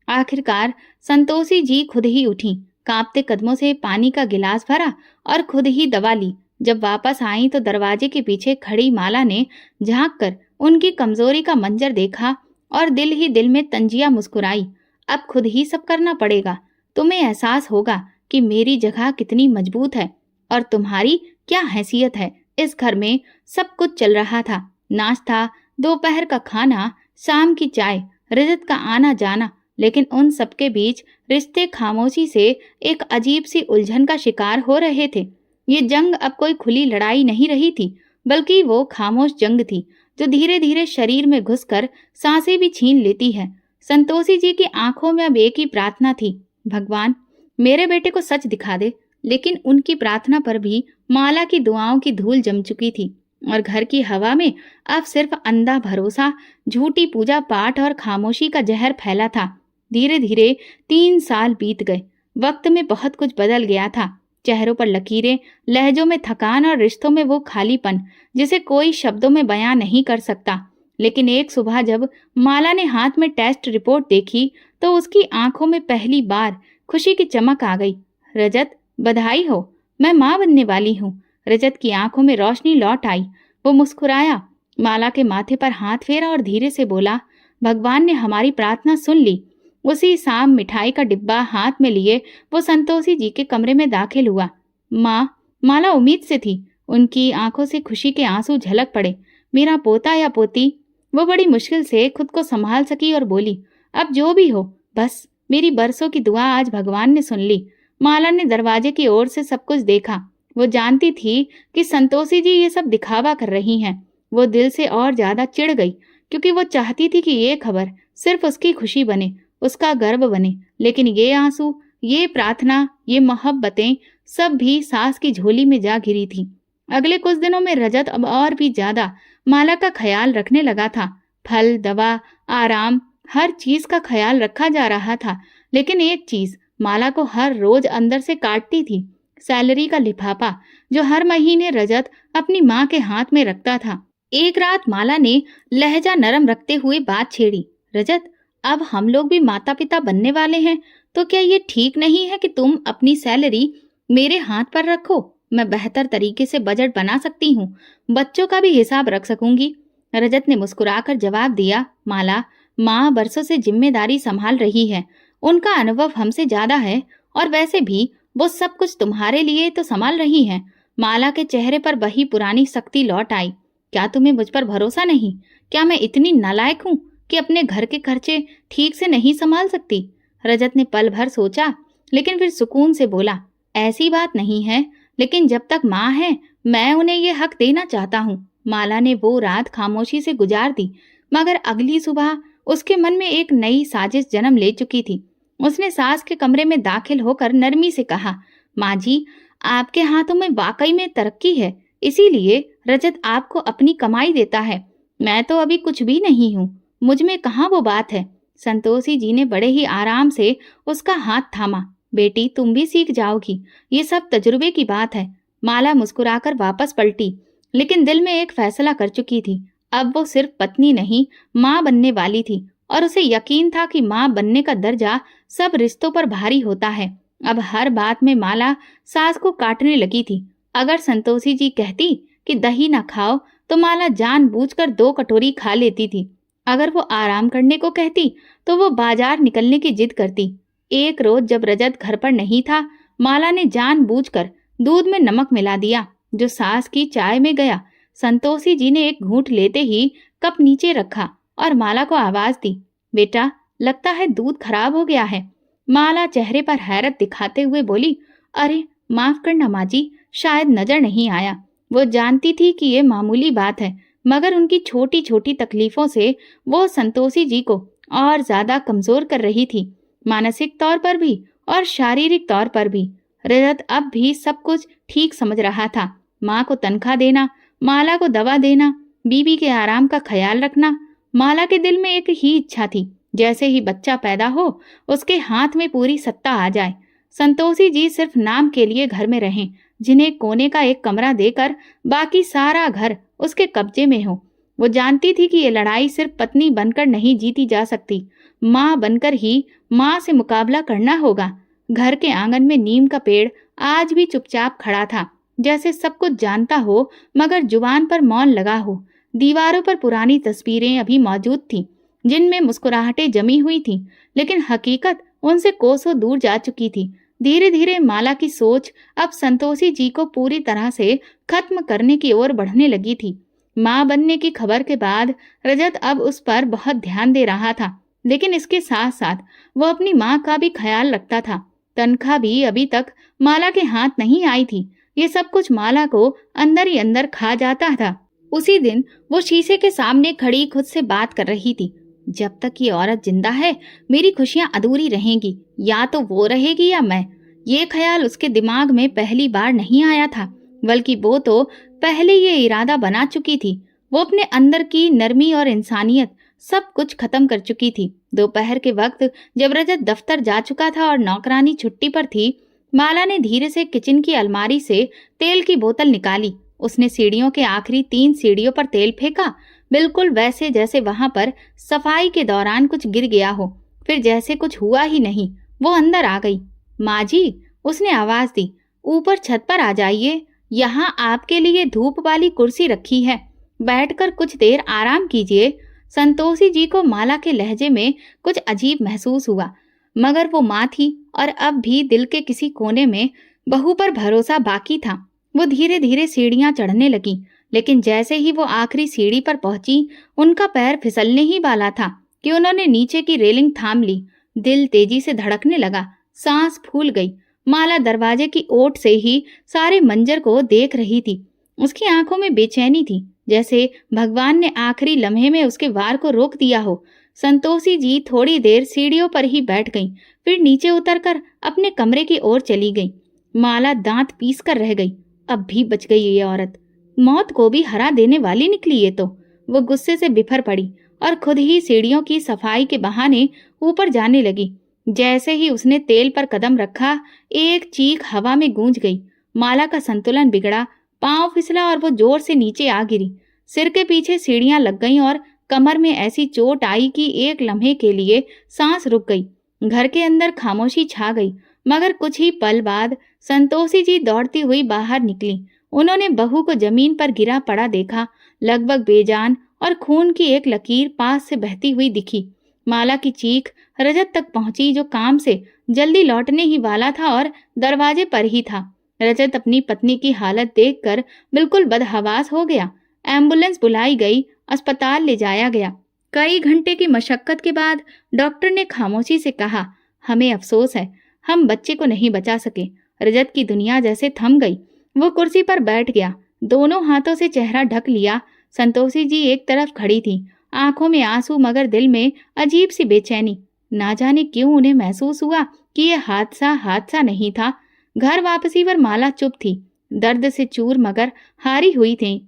आखिरकार संतोषी जी खुद ही उठी, कांपते कदमों से पानी का गिलास भरा और खुद ही दवा ली। जब वापस आई तो दरवाजे के पीछे खड़ी माला ने झांक कर उनकी कमजोरी का मंजर देखा और दिल ही दिल में तंजिया मुस्कुराई। अब खुद ही सब करना पड़ेगा। तुम्हें एहसास होगा कि मेरी जगह कितनी मजबूत है और तुम्हारी क्या हैसियत है। इस घर में सब कुछ चल रहा था, नाश्ता, दोपहर का खाना, शाम की चाय, रजत का आना जाना, लेकिन उन सबके बीच रिश्ते खामोशी से एक अजीब सी उलझन का शिकार हो रहे थे। ये जंग अब कोई खुली लड़ाई नहीं रही थी, बल्कि वो खामोश जंग थी जो धीरे धीरे शरीर में घुसकर सांसें भी छीन लेती है। संतोषी जी की आंखों में अब एक ही प्रार्थना थी, भगवान मेरे बेटे को सच दिखा दे। लेकिन उनकी प्रार्थना पर भी माला की दुआओं की धूल जम चुकी थी और घर की हवा में अब सिर्फ अंधा भरोसा, झूठी पूजा पाठ और खामोशी का जहर फैला था। धीरे धीरे 3 साल बीत गए। वक्त में बहुत कुछ बदल गया था। चेहरों पर लकीरें, लहजों में थकान और रिश्तों में वो खालीपन जिसे कोई शब्दों में बयां नहीं कर सकता। लेकिन एक सुबह जब माला ने हाथ में टेस्ट रिपोर्ट देखी तो उसकी आंखों में पहली बार खुशी की चमक आ गई। रजत, बधाई हो, मैं माँ बनने वाली हूँ। रजत की आंखों में रोशनी लौट आई। वो मुस्कुराया, माला के माथे पर हाथ फेरा और धीरे से बोला, भगवान ने हमारी प्रार्थना सुन ली। उसी शाम मिठाई का डिब्बा हाथ में लिए वो संतोषी जी के कमरे में दाखिल हुआ। माँ, माला उम्मीद से थी। उनकी आंखों से खुशी के आंसू झलक पड़े। मेरा पोता या पोती। वो बड़ी मुश्किल से खुद को संभाल सकी और बोली, अब जो भी हो, बस मेरी बरसों की दुआ आज भगवान ने सुन ली। माला ने दरवाजे की ओर से सब कुछ देखा। वो जानती थी कि संतोषी जी ये सब दिखावा कर रही हैं। वो दिल से और ज्यादा चिढ़ गई, क्योंकि वो चाहती थी कि ये खबर सिर्फ उसकी खुशी बने, उसका गर्व बने। लेकिन ये आंसू, ये प्रार्थना, ये मोहब्बतें सब भी सास की झोली में जा गिरी थी। अगले कुछ दिनों में रजत अब और भी ज्यादा माला का ख्याल रखने लगा था। फल, दवा, आराम, हर चीज का ख्याल रखा जा रहा था। लेकिन एक चीज माला को हर रोज अंदर से काटती थी, सैलरी का लिफाफा जो हर महीने रजत अपनी माँ के हाथ में रखता था। एक रात माला ने लहजा नरम रखते हुए बात छेड़ी। रजत, अब हम लोग भी माता पिता बनने वाले हैं, तो क्या ये ठीक नहीं है कि तुम अपनी सैलरी मेरे हाथ पर रखो? मैं बेहतर तरीके से बजट बना सकती हूँ, बच्चों का भी हिसाब रख सकूंगी। रजत ने मुस्कुराकर जवाब दिया, माला, माँ बरसों से जिम्मेदारी संभाल रही है, उनका अनुभव हमसे ज्यादा है, और वैसे भी वो सब कुछ तुम्हारे लिए तो संभाल रही हैं। माला के चेहरे पर वही पुरानी सख्ती लौट आई। क्या तुम्हें मुझ पर भरोसा नहीं? क्या मैं इतनी नालायक हूँ कि अपने घर के खर्चे ठीक से नहीं संभाल सकती? रजत ने पल भर सोचा, लेकिन फिर सुकून से बोला, ऐसी बात नहीं है, लेकिन जब तक माँ है मैं उन्हें ये हक देना चाहता हूँ। माला ने वो रात खामोशी से गुजार दी, मगर अगली सुबह उसके मन में एक नई साजिश जन्म ले चुकी थी। उसने सास के कमरे में दाखिल होकर नरमी से कहा, माँ जी, आपके हाथों में वाकई में तरक्की है, इसीलिए रजत आपको अपनी कमाई देता है। मैं तो अभी कुछ भी नहीं हूँ, मुझ में कहाँ वो बात है। संतोषी जी ने बड़े ही आराम से उसका हाथ थामा। बेटी, तुम भी सीख जाओगी, ये सब तजुर्बे की बात है। माला मुस्कुराकर वापस पलटी, लेकिन दिल में एक फैसला कर चुकी थी। अब वो सिर्फ पत्नी नहीं, माँ बनने वाली थी, और उसे यकीन था कि माँ बनने का दर्जा सब रिश्तों पर भारी होता है। अब हर बात में माला सास को काटने लगी थी। अगर संतोषी जी कहती कि दही ना खाओ, तो माला जानबूझकर 2 कटोरी खा लेती थी। अगर वो आराम करने को कहती, तो वो बाजार निकलने की जिद करती। एक रोज जब रजत घर पर नहीं था, माला ने जानबूझकर दूध में नमक मिला दिया, जो सास की चाय में गया। संतोषी जी ने एक घूंट लेते ही कप नीचे रखा और माला को आवाज दी, बेटा, लगता है दूध खराब हो गया है। माला चेहरे पर हैरत दिखाते हुए बोली, अरे माफ करना माँ जी, शायद नजर नहीं आया। वो जानती थी कि ये मामूली बात है, मगर उनकी छोटी छोटी तकलीफों से वो संतोषी जी को और ज्यादा कमजोर कर रही थी, मानसिक तौर पर भी और शारीरिक तौर पर भी। रजत अब भी सब कुछ ठीक समझ रहा था। माँ को तनख्वाह देना, माला को दवा देना, बीबी के आराम का ख्याल रखना। माला के दिल में एक ही इच्छा थी, जैसे ही बच्चा पैदा हो उसके हाथ में पूरी सत्ता आ जाए। संतोषी जी सिर्फ नाम के लिए घर में रहें, जिन्हें कोने का एक कमरा देकर बाकी सारा घर उसके कब्जे में हो। वो जानती थी कि ये लड़ाई सिर्फ पत्नी बनकर नहीं जीती जा सकती, माँ बनकर ही माँ से मुकाबला करना होगा। घर के आंगन में नीम का पेड़ आज भी चुपचाप खड़ा था, जैसे सब कुछ जानता हो मगर जुबान पर मौन लगा हो। दीवारों पर पुरानी तस्वीरें अभी मौजूद थीं, जिनमें मुस्कुराहटें जमी हुई थीं, लेकिन हकीकत उनसे कोसों दूर जा चुकी थी। धीरे धीरे माला की सोच अब संतोषी जी को पूरी तरह से खत्म करने की ओर बढ़ने लगी थी। माँ बनने की खबर के बाद रजत अब उस पर बहुत ध्यान दे रहा था, लेकिन इसके साथ साथ वो अपनी माँ का भी ख्याल रखता था। तनख्वाह भी अभी तक माला के हाथ नहीं आई थी। ये सब कुछ माला को अंदर ही अंदर खा जाता था। उसी दिन वो शीशे के सामने खड़ी खुद से बात कर रही थी, जब तक ये औरत जिंदा है मेरी खुशियां अधूरी रहेंगी, या तो वो रहेगी या मैं। ये ख्याल उसके दिमाग में पहली बार नहीं आया था, बल्कि वो तो पहले ये इरादा बना चुकी थी। वो अपने अंदर की नरमी और इंसानियत सब कुछ खत्म कर चुकी थी। दोपहर के वक्त जब रजत दफ्तर जा चुका था और नौकरानी छुट्टी पर थी, माला ने धीरे से किचन की अलमारी से तेल की बोतल निकाली। उसने सीढ़ियों के आखिरी 3 सीढ़ियों पर तेल फेंका, बिल्कुल वैसे जैसे वहां पर सफाई के दौरान कुछ गिर गया हो। फिर जैसे कुछ हुआ ही नहीं, वो अंदर आ गई। माँ जी, उसने आवाज दी, ऊपर छत पर आ जाइए, यहाँ आपके लिए धूप वाली कुर्सी रखी है, बैठकर कुछ देर आराम कीजिए। संतोषी जी को माला के लहजे में कुछ अजीब महसूस हुआ, मगर वो माँ थी और अब भी दिल के किसी कोने में बहू पर भरोसा बाकी था। वो धीरे धीरे सीढ़ियां चढ़ने लगी, लेकिन जैसे ही वो आखिरी सीढ़ी पर पहुंची, उनका पैर फिसलने ही वाला था कि उन्होंने नीचे की रेलिंग थाम ली। दिल तेजी से धड़कने लगा, सांस फूल गई। माला दरवाजे की ओट से ही सारे मंजर को देख रही थी। उसकी आंखों में बेचैनी थी, जैसे भगवान ने आखिरी लम्हे में उसके वार को रोक दिया हो। संतोषी जी थोड़ी देर सीढ़ियों पर ही बैठ गईं, फिर नीचे उतरकर अपने कमरे की ओर चली गईं। माला दांत पीस कर रह गई। अब भी बच गई ये औरत, मौत को भी हरा देने वाली निकली ये तो। वो गुस्से से बिफर पड़ी और खुद ही सीढ़ियों की सफाई के बहाने ऊपर जाने लगी। जैसे ही उसने तेल पर कदम रखा, एक चीख हवा में गूंज गई। माला का संतुलन बिगड़ा, पांव फिसला और वो जोर से नीचे आ गिरी। सिर के पीछे सीढ़ियां लग गईं और कमर में ऐसी चोट आई कि एक लम्हे के लिए सांस रुक गई। घर के अंदर खामोशी छा गई, मगर कुछ ही पल बाद संतोषी जी दौड़ती हुई बाहर निकली। उन्होंने बहू को जमीन पर गिरा पड़ा देखा, लगभग बेजान, और खून की एक लकीर पास से बहती हुई दिखी। माला की चीख रजत तक पहुंची, जो काम से जल्दी लौटने ही वाला था और दरवाजे पर ही था। रजत अपनी पत्नी की हालत देखकर बिल्कुल बदहवास हो गया। एम्बुलेंस बुलाई गई, अस्पताल ले जाया गया। कई घंटे की मशक्कत के बाद डॉक्टर ने खामोशी से कहा, हमें अफसोस है, हम बच्चे को नहीं बचा सके। रजत की दुनिया जैसे थम गई। वो कुर्सी पर बैठ गया, दोनों हाथों से चेहरा ढक लिया। संतोषी जी एक तरफ खड़ी थी, आंखों में आंसू मगर दिल में अजीब सी बेचैनी। ना जाने क्यों उन्हें महसूस हुआ कि यह हादसा नहीं था। घर वापसी पर माला चुप थी, दर्द से चूर मगर हारी हुई थी।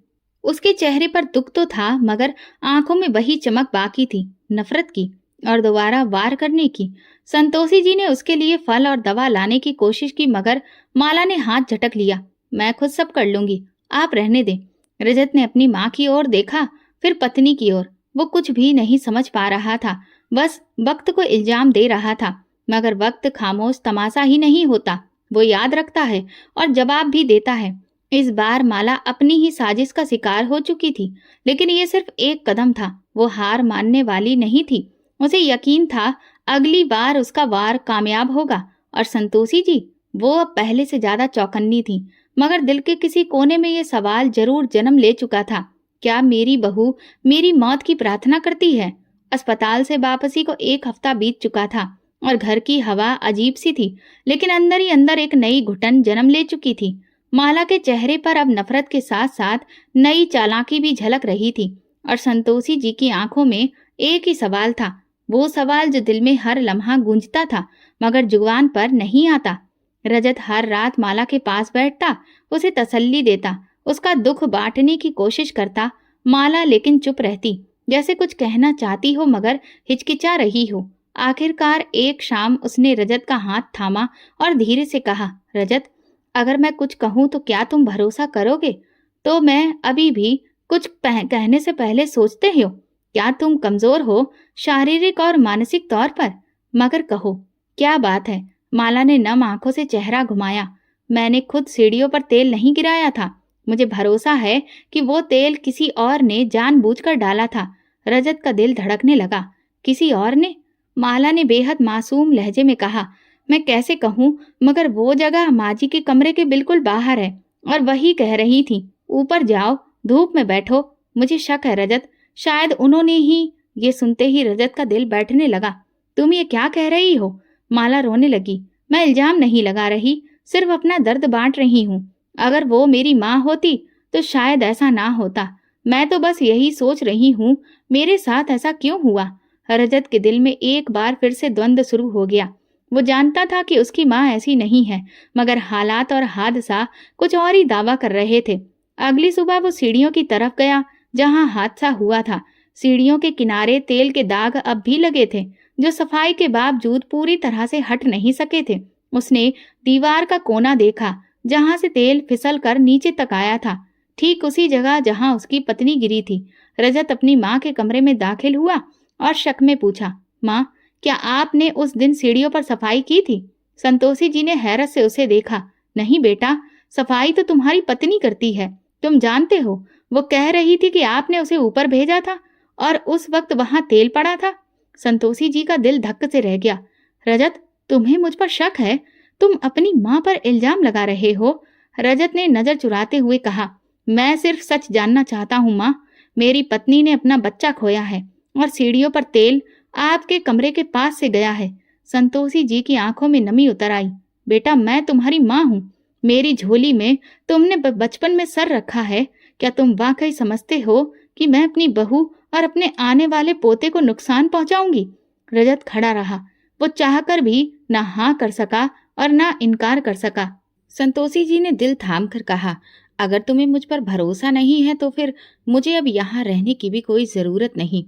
उसके चेहरे पर दुख तो था, मगर आंखों में वही चमक बाकी थी, नफरत की और दोबारा वार करने की। संतोषी जी ने उसके लिए फल और दवा लाने की कोशिश की, मगर माला ने हाथ झटक लिया। मैं खुद सब कर लूंगी, आप रहने दें। रजत ने अपनी माँ की ओर देखा, फिर पत्नी की ओर। वो कुछ भी नहीं समझ पा रहा था, बस वक्त को इल्जाम दे रहा था। मगर वक्त खामोश तमाशा ही नहीं होता, वो याद रखता है और जवाब भी देता है। इस बार माला अपनी ही साजिश का शिकार हो चुकी थी, लेकिन ये सिर्फ एक कदम था। वो हार मानने वाली नहीं थी। उसे यकीन था अगली बार उसका वार कामयाब होगा। और संतोषी जी, वो अब पहले से ज्यादा चौकन्नी थी, मगर दिल के किसी कोने में ये सवाल जरूर जन्म ले चुका था, क्या मेरी बहू मेरी मौत की प्रार्थना करती है? अस्पताल से वापसी को एक हफ्ता बीत चुका था और घर की हवा अजीब सी थी, लेकिन अंदर ही अंदर एक नई घुटन जन्म ले चुकी थी। माला के चेहरे पर अब नफरत के साथ साथ नई चालाकी भी झलक रही थी, और संतोषी जी की आंखों में एक ही सवाल था, वो सवाल जो दिल में हर लम्हा गूंजता था मगर जुबान पर नहीं आता। रजत हर रात माला के पास बैठता, उसे तसल्ली देता, उसका दुख बांटने की कोशिश करता। माला लेकिन चुप रहती, जैसे कुछ कहना चाहती हो मगर हिचकिचा रही हो। आखिरकार एक शाम उसने रजत का हाथ थामा और धीरे से कहा, रजत, अगर मैं कुछ कहूं तो क्या तुम भरोसा करोगे? तो मैं अभी भी कुछ कहने से पहले सोचते हो, क्या तुम कमजोर हो शारीरिक और मानसिक तौर पर? मगर कहो, क्या बात है? माला ने नम आंखों से चेहरा घुमाया। मैंने खुद सीढ़ियों पर तेल नहीं गिराया था, मुझे भरोसा है कि वो तेल किसी और ने जानबूझकर डाला था। रजत का दिल धड़कने लगा। किसी और ने? माला ने बेहद मासूम लहजे में कहा, मैं कैसे कहूँ, मगर वो जगह माजी के कमरे के बिल्कुल बाहर है। और वही कह रही थी, ऊपर जाओ, धूप में बैठो। मुझे शक है रजत, शायद उन्होंने ही। ये सुनते ही रजत का दिल बैठने लगा। तुम ये क्या कह रही हो? माला रोने लगी। मैं इल्जाम नहीं लगा रही, सिर्फ अपना दर्द बांट रही हूँ। अगर वो मेरी माँ होती तो शायद ऐसा ना होता। मैं तो बस यही सोच रही हूँ, मेरे साथ ऐसा क्यों हुआ? रजत के दिल में एक बार फिर से द्वंद्व शुरू हो गया। वो जानता था कि उसकी माँ ऐसी नहीं है, मगर हालात और हादसा कुछ और ही दावा कर रहे थे। अगली सुबह वो सीढ़ियों की तरफ गया जहाँ हादसा हुआ था। सीढ़ियों के किनारे तेल के दाग अब भी लगे थे, जो सफाई के बावजूद पूरी तरह से हट नहीं सके थे। उसने दीवार का कोना देखा जहां से तेल फिसल कर नीचे तक आया था, ठीक उसी जगह जहां उसकी पत्नी गिरी थी। रजत अपनी माँ के कमरे में दाखिल हुआ और शक में पूछा, माँ, क्या आपने उस दिन सीढ़ियों पर सफाई की थी? संतोषी जी ने हैरत से उसे देखा। नहीं बेटा, सफाई तो तुम्हारी पत्नी करती है, तुम जानते हो। वो कह रही थी कि आपने उसे ऊपर भेजा था और उस वक्त वहां तेल पड़ा था। संतोषी जी का दिल धक्क से रह गया। रजत, तुम्हें मुझ पर शक है? तुम अपनी माँ पर इल्जाम लगा रहे हो? रजत ने नजर चुराते हुए कहा, मैं सिर्फ सच जानना चाहता हूँ माँ। मेरी पत्नी ने अपना बच्चा खोया है और सीढ़ियों पर तेल आपके कमरे के पास से गया है। संतोषी जी की आंखों में नमी उतर आई। बेटा, मैं तुम्हारी माँ हूँ। मेरी झोली में तुमने बचपन में सर रखा है। क्या तुम वाकई समझते हो कि मैं अपनी बहू और अपने आने वाले पोते को नुकसान पहुंचाऊंगी? रजत खड़ा रहा। वो चाहकर भी ना हाँ कर सका और ना इनकार कर सका। संतोषी जी ने दिल थाम कर कहा, अगर तुम्हें मुझ पर भरोसा नहीं है तो फिर मुझे अब यहाँ रहने की भी कोई जरूरत नहीं।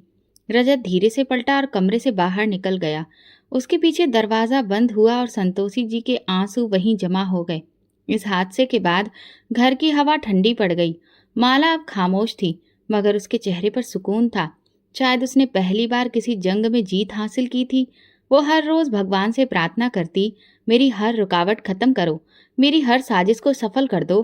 रजत धीरे से पलटा और कमरे से बाहर निकल गया। उसके पीछे दरवाजा बंद हुआ और संतोषी जी के आंसू वहीं जमा हो गए। इस हादसे के बाद घर की हवा ठंडी पड़ गई। माला अब खामोश थी, मगर उसके चेहरे पर सुकून था। शायद उसने पहली बार किसी जंग में जीत हासिल की थी। वो हर रोज भगवान से प्रार्थना करती, मेरी हर रुकावट खत्म करो, मेरी हर साजिश को सफल कर दो।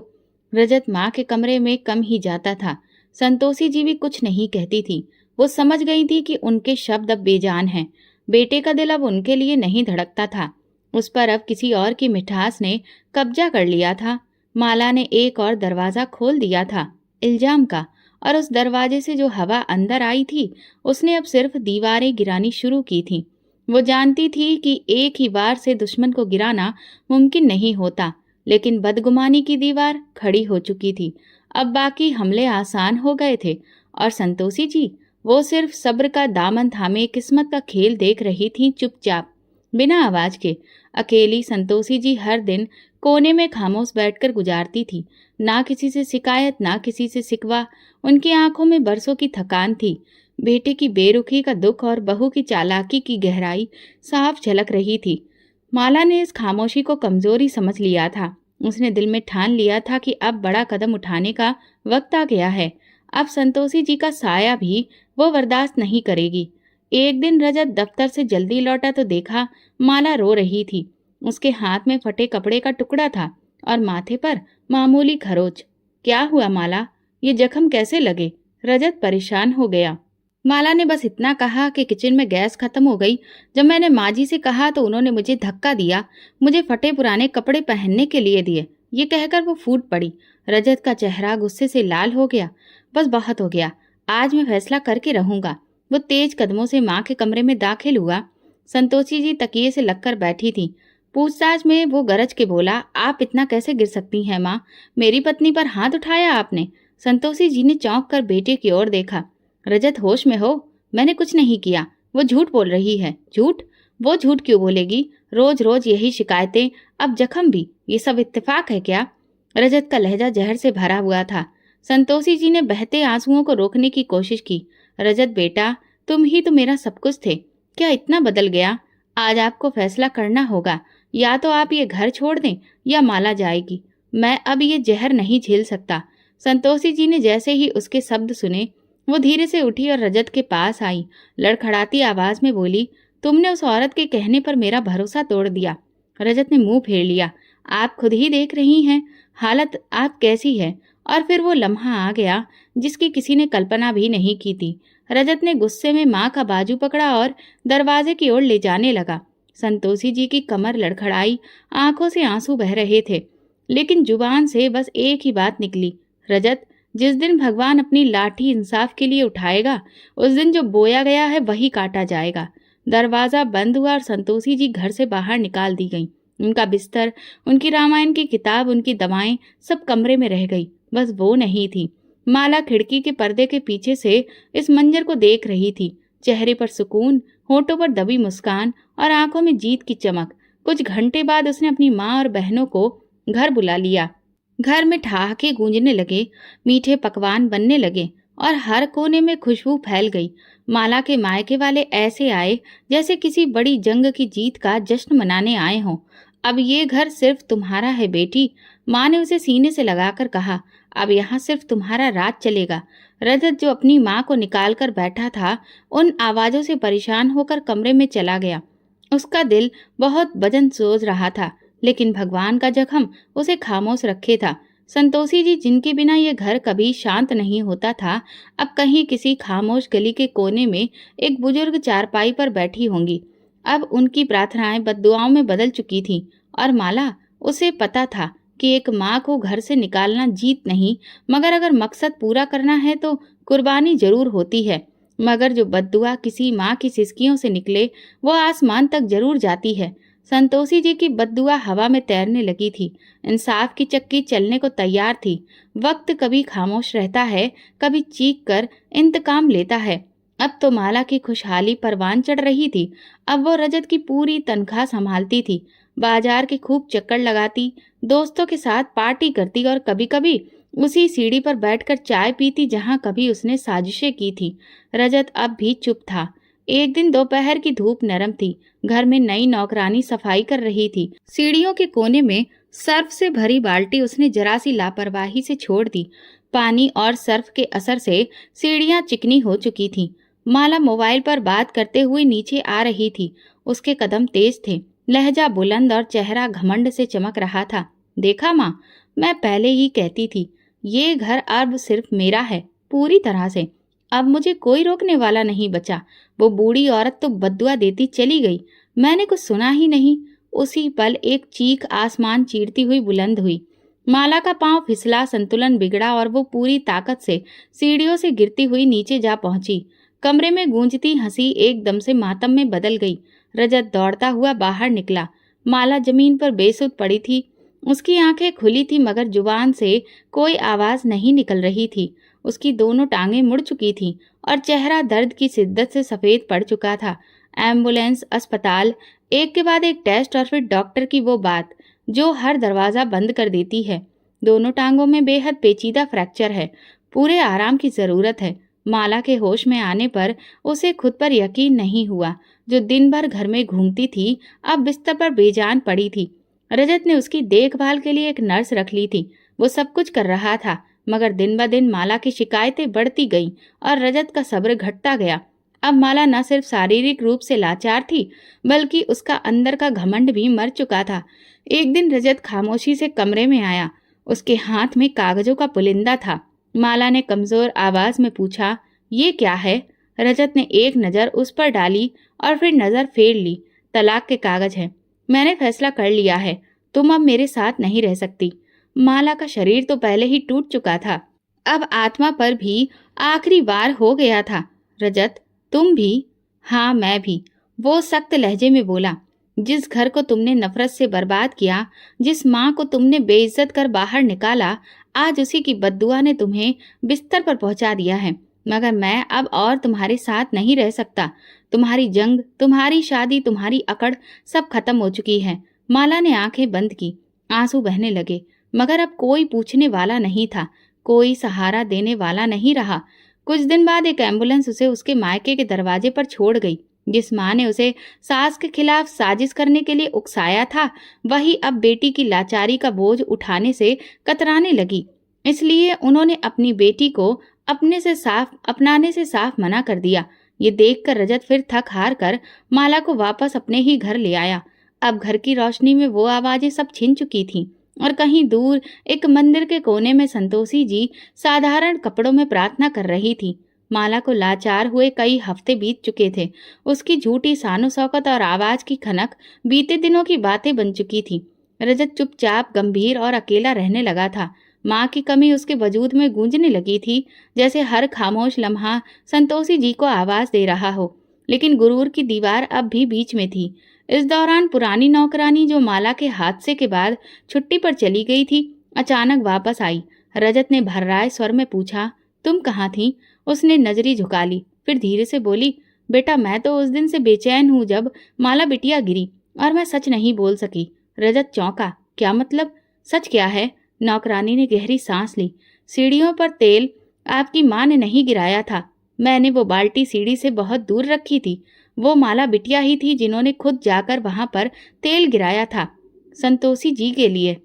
रजत माँ के कमरे में कम ही जाता था। संतोषी जी भी कुछ नहीं कहती थी। वो समझ गई थी कि उनके शब्द अब बेजान हैं। बेटे का दिल अब उनके लिए नहीं धड़कता था। उस पर अब किसी और की मिठास ने कब्जा कर लिया था। माला ने एक और दरवाजा खोल दिया था, इल्जाम का, और उस दरवाजे से जो हवा अंदर आई थी उसने अब सिर्फ दीवारें गिरानी शुरू की थी। वो जानती थी कि एक ही बार से दुश्मन को गिराना मुमकिन नहीं होता, लेकिन बदगुमानी की दीवार खड़ी हो चुकी थी। अब बाकी हमले आसान हो गए थे और संतोषी जी, वो सिर्फ सब्र का दामन थामे किस्मत का खेल देख रही थी, चुपचाप, बिना आवाज के। अकेली संतोषी जी हर दिन कोने में खामोश बैठकर गुजारती थी। ना किसी से शिकायत, ना किसी से सिकवा। उनकी आंखों में बरसों की थकान थी। बेटे की बेरुखी का दुख और बहू की चालाकी की गहराई साफ झलक रही थी। माला ने इस खामोशी को कमजोरी समझ लिया था। उसने दिल में ठान लिया था कि अब बड़ा कदम उठाने का वक्त आ गया है। अब संतोषी जी का साया भी वो बर्दाश्त नहीं करेगी। एक दिन रजत दफ्तर से जल्दी लौटा तो देखा माला रो रही थी। उसके हाथ में फटे कपड़े का टुकड़ा था और माथे पर मामूली खरोच। क्या हुआ माला, ये जख्म कैसे लगे? रजत परेशान हो गया। माला ने बस इतना कहा कि किचन में गैस खत्म हो गई। जब मैंने माँ जी से कहा तो उन्होंने मुझे धक्का दिया, मुझे फटे पुराने कपड़े पहनने के लिए दिए। ये कहकर वो फूट पड़ी। रजत का चेहरा गुस्से से लाल हो गया। बस बहुत हो गया, आज मैं फैसला करके रहूंगा। वो तेज कदमों से माँ के कमरे में दाखिल हुआ। संतोषी जी तकिए से लगकर बैठी थी। पूछताछ में वो गरज के बोला, आप इतना कैसे गिर सकती हैं माँ? मेरी पत्नी पर हाथ उठाया आपने? संतोषी जी ने चौंक कर बेटे की ओर देखा। रजत, होश में हो? मैंने कुछ नहीं किया। वो झूठ बोल रही है। झूठ? वो झूठ क्यों बोलेगी? रोज रोज यही शिकायतें, अब जख्म भी, ये सब इत्तेफाक है क्या? रजत का लहजा जहर से भरा हुआ था। संतोषी जी ने बहते आंसुओं को रोकने की कोशिश की। रजत बेटा, तुम ही तो मेरा सब कुछ थे। क्या इतना बदल गया? आज आपको फैसला करना होगा। या तो आप ये घर छोड़ दें या माला जाएगी। मैं अब ये जहर नहीं झेल सकता। संतोषी जी ने जैसे ही उसके शब्द सुने, वो धीरे से उठी और रजत के पास आई। लड़खड़ाती आवाज में बोली, तुमने उस औरत के कहने पर मेरा भरोसा तोड़ दिया। रजत ने मुंह फेर लिया। आप खुद ही देख रही हैं हालत आप कैसी है। और फिर वो लम्हा आ गया जिसकी किसी ने कल्पना भी नहीं की थी। रजत ने गुस्से में माँ का बाजू पकड़ा और दरवाजे की ओर ले जाने लगा। संतोषी जी की कमर लड़खड़ाई, आंखों से आंसू बह रहे थे, लेकिन जुबान से बस एक ही बात निकली, रजत, जिस दिन भगवान अपनी लाठी इंसाफ के लिए उठाएगा, उस दिन जो बोया गया है वही काटा जाएगा। दरवाजा बंद हुआ और संतोषी जी घर से बाहर निकाल दी गई। उनका बिस्तर, उनकी रामायण की किताब, उनकी दवाएं सब कमरे में रह गई। बस वो नहीं थी। माला खिड़की के पर्दे के पीछे से इस मंजर को देख रही थी। चेहरे पर सुकून, होठों पर दबी मुस्कान और आंखों में जीत की चमक। कुछ घंटे बाद उसने अपनी माँ और बहनों को घर बुला लिया। घर में ठहाके गूंजने लगे, मीठे पकवान बनने लगे और हर कोने में खुशबू फैल गई। माला के मायके वाले ऐसे आए जैसे किसी बड़ी जंग की जीत का जश्न मनाने आए हों। अब ये घर सिर्फ तुम्हारा है बेटी, माँ ने उसे सीने से लगाकर कहा। अब यहाँ सिर्फ तुम्हारा राज चलेगा। रजत, जो अपनी माँ को निकाल कर बैठा था, उन आवाजों से परेशान होकर कमरे में चला गया। उसका दिल बहुत वजन सोच रहा था, लेकिन भगवान का जख्म उसे खामोश रखे था। संतोषी जी, जिनके बिना ये घर कभी शांत नहीं होता था, अब कहीं किसी खामोश गली के कोने में एक बुजुर्ग चारपाई पर बैठी होंगी। अब उनकी प्रार्थनाएं बद्दुआओं में बदल चुकी थीं और माला, उसे पता था कि एक माँ को घर से निकालना जीत नहीं, मगर अगर मकसद पूरा करना है तो कुर्बानी जरूर होती है। मगर जो बद्दुआ किसी माँ की सिसकियों से निकले, वो आसमान तक जरूर जाती है। संतोषी जी की बद्दुआ हवा में तैरने लगी थी। इंसाफ की चक्की चलने को तैयार थी। वक्त कभी खामोश रहता है, कभी चीख कर इंतकाम लेता है। अब तो माला की खुशहाली परवान चढ़ रही थी। अब वो रजत की पूरी तनख्वाह संभालती थी, बाजार के खूब चक्कर लगाती, दोस्तों के साथ पार्टी करती और कभी कभी उसी सीढ़ी पर बैठकर चाय पीती जहां कभी उसने साजिशें की थी। रजत अब भी चुप था। एक दिन दोपहर की धूप नरम थी। घर में नई नौकरानी सफाई कर रही थी। सीढ़ियों के कोने में सर्फ से भरी बाल्टी उसने जरा सी लापरवाही से छोड़ दी। पानी और सर्फ के असर से सीढ़ियां चिकनी हो चुकी थीं। माला मोबाइल पर बात करते हुए नीचे आ रही थी। उसके कदम तेज थे, लहजा बुलंद और चेहरा घमंड से चमक रहा था। देखा माँ, मैं पहले ही कहती थी, ये घर अब सिर्फ मेरा है, पूरी तरह से। अब मुझे कोई रोकने वाला नहीं बचा। वो बूढ़ी औरत तो बद्दुआ देती चली गई, मैंने कुछ सुना ही नहीं। उसी पल एक चीख आसमान चीरती हुई बुलंद हुई। माला का पांव फिसला, संतुलन बिगड़ा और वो पूरी ताकत से सीढ़ियों से गिरती हुई नीचे जा पहुंची। कमरे में गूंजती हंसी एकदम से मातम में बदल गई। रजत दौड़ता हुआ बाहर निकला। माला जमीन पर बेसुध पड़ी थी। उसकी आंखें खुली थी मगर जुबान से कोई आवाज नहीं निकल रही थी। उसकी दोनों टांगें मुड़ चुकी थीं और चेहरा दर्द की शिद्दत से सफेद पड़ चुका था। एम्बुलेंस, अस्पताल, एक के बाद एक टेस्ट और फिर डॉक्टर की वो बात जो हर दरवाजा बंद कर देती है। दोनों टांगों में बेहद पेचीदा फ्रैक्चर है, पूरे आराम की जरूरत है। माला के होश में आने पर उसे खुद पर यकीन नहीं हुआ। जो दिन भर घर में घूमती थी, अब बिस्तर पर बेजान पड़ी थी। रजत ने उसकी देखभाल के लिए एक नर्स रख ली थी। वो सब कुछ कर रहा था, मगर दिन ब दिन माला की शिकायतें बढ़ती गईं और रजत का सब्र घटता गया। अब माला न सिर्फ शारीरिक रूप से लाचार थी, बल्कि उसका अंदर का घमंड भी मर चुका था। एक दिन रजत खामोशी से कमरे में आया। उसके हाथ में कागजों का पुलिंदा था। माला ने कमजोर आवाज में पूछा, ये क्या है? रजत ने एक नजर उस पर डाली और फिर नजर फेर ली। तलाक के कागज हैं। मैंने फैसला कर लिया है, तुम अब मेरे साथ नहीं रह सकती। माला का शरीर तो पहले ही टूट चुका था, अब आत्मा पर भी आखिरी वार हो गया था। रजत, तुम भी? हाँ, मैं भी, वो सख्त लहजे में बोला। जिस घर को तुमने नफरत से बर्बाद किया, जिस माँ को तुमने बेइज्जत कर बाहर निकाला, आज उसी की बद्दुआ ने तुम्हें बिस्तर पर पहुंचा दिया है। मगर मैं अब और तुम्हारे साथ नहीं रह सकता। तुम्हारी जंग, तुम्हारी शादी, तुम्हारी अकड़ सब खत्म हो चुकी है। माला ने आंखें बंद की। आंसू बहने लगे, मगर अब कोई पूछने वाला नहीं था, कोई सहारा देने वाला नहीं रहा। कुछ दिन बाद एक एम्बुलेंस उसे उसके मायके के दरवाजे पर छोड़ गई। जिस माँ ने उसे सास के खिलाफ साजिश करने के लिए उकसाया था, वही अब बेटी की लाचारी का बोझ उठाने से कतराने लगी। इसलिए उन्होंने अपनी बेटी को अपनाने से साफ मना कर दिया। ये देखकर रजत फिर थक हार कर माला को वापस अपने ही घर ले आया। अब घर की रोशनी में वो आवाजें सब छिन चुकी थीं और कहीं दूर एक मंदिर के कोने में संतोषी जी साधारण कपड़ों में प्रार्थना कर रही थी। माला को लाचार हुए कई हफ्ते बीत चुके थे। उसकी झूठी सानो शौकत और आवाज की खनक बीते दिनों की बातें बन चुकी थी। रजत चुपचाप, गंभीर और अकेला रहने लगा था। माँ की कमी उसके वजूद में गूंजने लगी थी, जैसे हर खामोश लम्हा संतोषी जी को आवाज दे रहा हो। लेकिन गुरूर की दीवार अब भी बीच में थी। इस दौरान पुरानी नौकरानी जो माला के हादसे के बाद छुट्टी पर चली गई थी, अचानक वापस आई। रजत ने भर्राए स्वर में पूछा, तुम कहाँ थी? उसने नजरी झुका ली, फिर धीरे से बोली, बेटा मैं तो उस दिन से बेचैन हूँ जब माला बिटिया गिरी, और मैं सच नहीं बोल सकी। रजत चौंका, क्या मतलब? सच क्या है? नौकरानी ने गहरी सांस ली। सीढ़ियों पर तेल आपकी माँ ने नहीं गिराया था। मैंने वो बाल्टी सीढ़ी से बहुत दूर रखी थी। वो माला बिटिया ही थी जिन्होंने खुद जाकर वहां पर तेल गिराया था, संतोषी जी के लिए।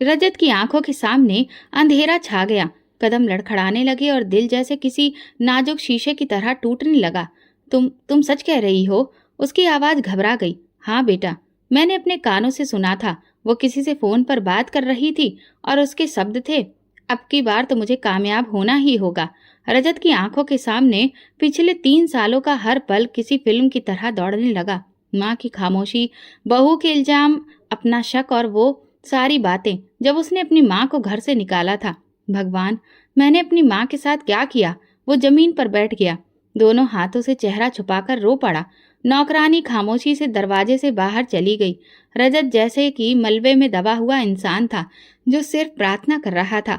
रजत की आंखों के सामने अंधेरा छा गया। कदम लड़खड़ाने लगे और दिल जैसे किसी नाजुक शीशे की तरह टूटने लगा। तुम सच कह रही हो? उसकी आवाज घबरा गई। हाँ बेटा, मैंने अपने कानों से सुना था। वो किसी से फोन पर बात कर रही थी और उसके शब्द थे, अब की बार तो मुझे कामयाब होना ही होगा। रजत की आंखों के सामने पिछले 3 सालों का हर पल किसी फिल्म की तरह दौड़ने लगा। माँ की खामोशी, बहू के इल्जाम, अपना शक और वो सारी बातें जब उसने अपनी माँ को घर से निकाला था। भगवान, मैंने अपनी माँ के साथ क्या किया? वो जमीन पर बैठ गया, दोनों हाथों से चेहरा छुपाकर रो पड़ा। नौकरानी खामोशी से दरवाजे से बाहर चली गई। रजत जैसे कि मलबे में दबा हुआ इंसान था जो सिर्फ प्रार्थना कर रहा था,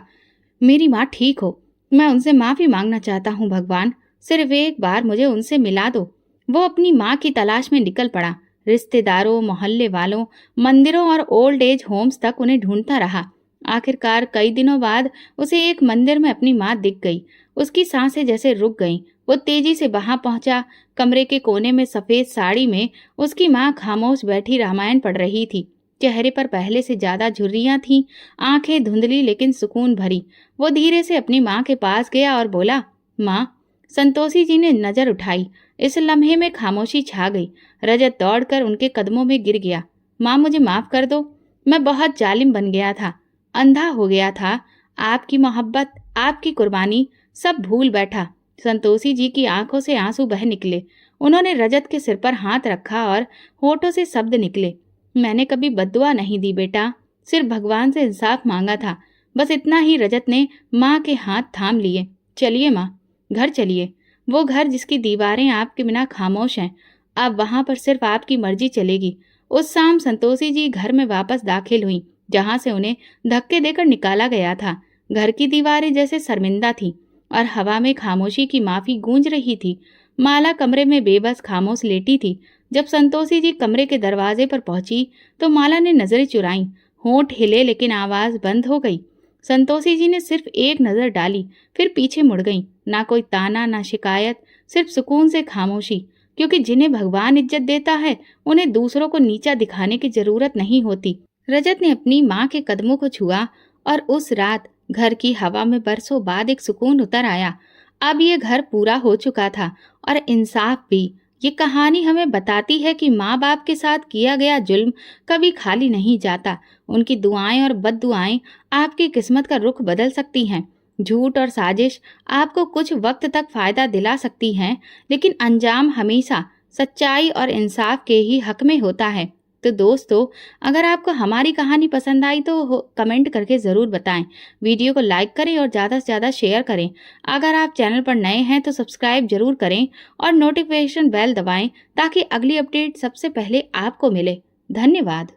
मेरी माँ ठीक हो। मैं उनसे माफी मांगना चाहता हूँ भगवान, सिर्फ एक बार मुझे उनसे मिला दो। वो अपनी माँ की तलाश में निकल पड़ा। रिश्तेदारों, मोहल्ले वालों, मंदिरों और ओल्ड एज होम्स तक उन्हें ढूंढता रहा। आखिरकार कई दिनों बाद उसे एक मंदिर में अपनी माँ दिख गई। उसकी सांसें जैसे रुक गईं। वो तेजी से वहां पहुंचा। कमरे के कोने में सफेद साड़ी में उसकी माँ खामोश बैठी रामायण पढ़ रही थी। चेहरे पर पहले से ज्यादा झुर्रियां थीं, आंखें धुंधली लेकिन सुकून भरी। वो धीरे से अपनी माँ के पास गया और बोला, माँ। संतोषी जी ने नजर उठाई। इस लम्हे में खामोशी छा गई। रजत दौड़कर उनके कदमों में गिर गया। माँ, मुझे माफ कर दो। मैं बहुत जालिम बन गया था, अंधा हो गया था। आपकी मोहब्बत, आपकी कुर्बानी सब भूल बैठा। संतोषी जी की आंखों से आंसू बह निकले। उन्होंने रजत के सिर पर हाथ रखा और होठों से शब्द निकले, मैंने कभी बद्दुआ नहीं दी बेटा, सिर्फ भगवान से इंसाफ मांगा था, बस इतना ही। रजत ने माँ के हाथ थाम लिए। चलिए माँ, घर चलिए। वो घर जिसकी दीवारें आपके बिना खामोश हैं, अब वहां पर सिर्फ आपकी मर्जी चलेगी। उस शाम संतोषी जी घर में वापस दाखिल हुई, जहां से उन्हें धक्के देकर निकाला गया था। घर की दीवारें जैसे शर्मिंदा थीं और हवा में खामोशी की माफी गूंज रही थी। माला कमरे में बेबस खामोश लेटी थी। जब संतोषी जी कमरे के दरवाजे पर पहुंची तो माला ने नजरें चुराईं। होंठ हिले लेकिन आवाज बंद हो गई। संतोषी जी ने सिर्फ एक नजर डाली, फिर पीछे मुड़ गईं। ना कोई ताना, ना शिकायत, सिर्फ सुकून से खामोशी। क्योंकि जिन्हें भगवान इज्जत देता है, उन्हें दूसरों को नीचा दिखाने की जरूरत नहीं होती। रजत ने अपनी माँ के कदमों को छुआ और उस रात घर की हवा में बरसों बाद एक सुकून उतर आया। अब ये घर पूरा हो चुका था और इंसाफ भी। ये कहानी हमें बताती है कि माँ बाप के साथ किया गया जुल्म कभी खाली नहीं जाता। उनकी दुआएं और बद्दुआएं आपकी किस्मत का रुख बदल सकती हैं। झूठ और साजिश आपको कुछ वक्त तक फायदा दिला सकती हैं, लेकिन अंजाम हमेशा सच्चाई और इंसाफ के ही हक में होता है। तो दोस्तों, अगर आपको हमारी कहानी पसंद आई तो कमेंट करके ज़रूर बताएं। वीडियो को लाइक करें और ज़्यादा से ज़्यादा शेयर करें। अगर आप चैनल पर नए हैं तो सब्सक्राइब जरूर करें और नोटिफिकेशन बेल दबाएं ताकि अगली अपडेट सबसे पहले आपको मिले। धन्यवाद।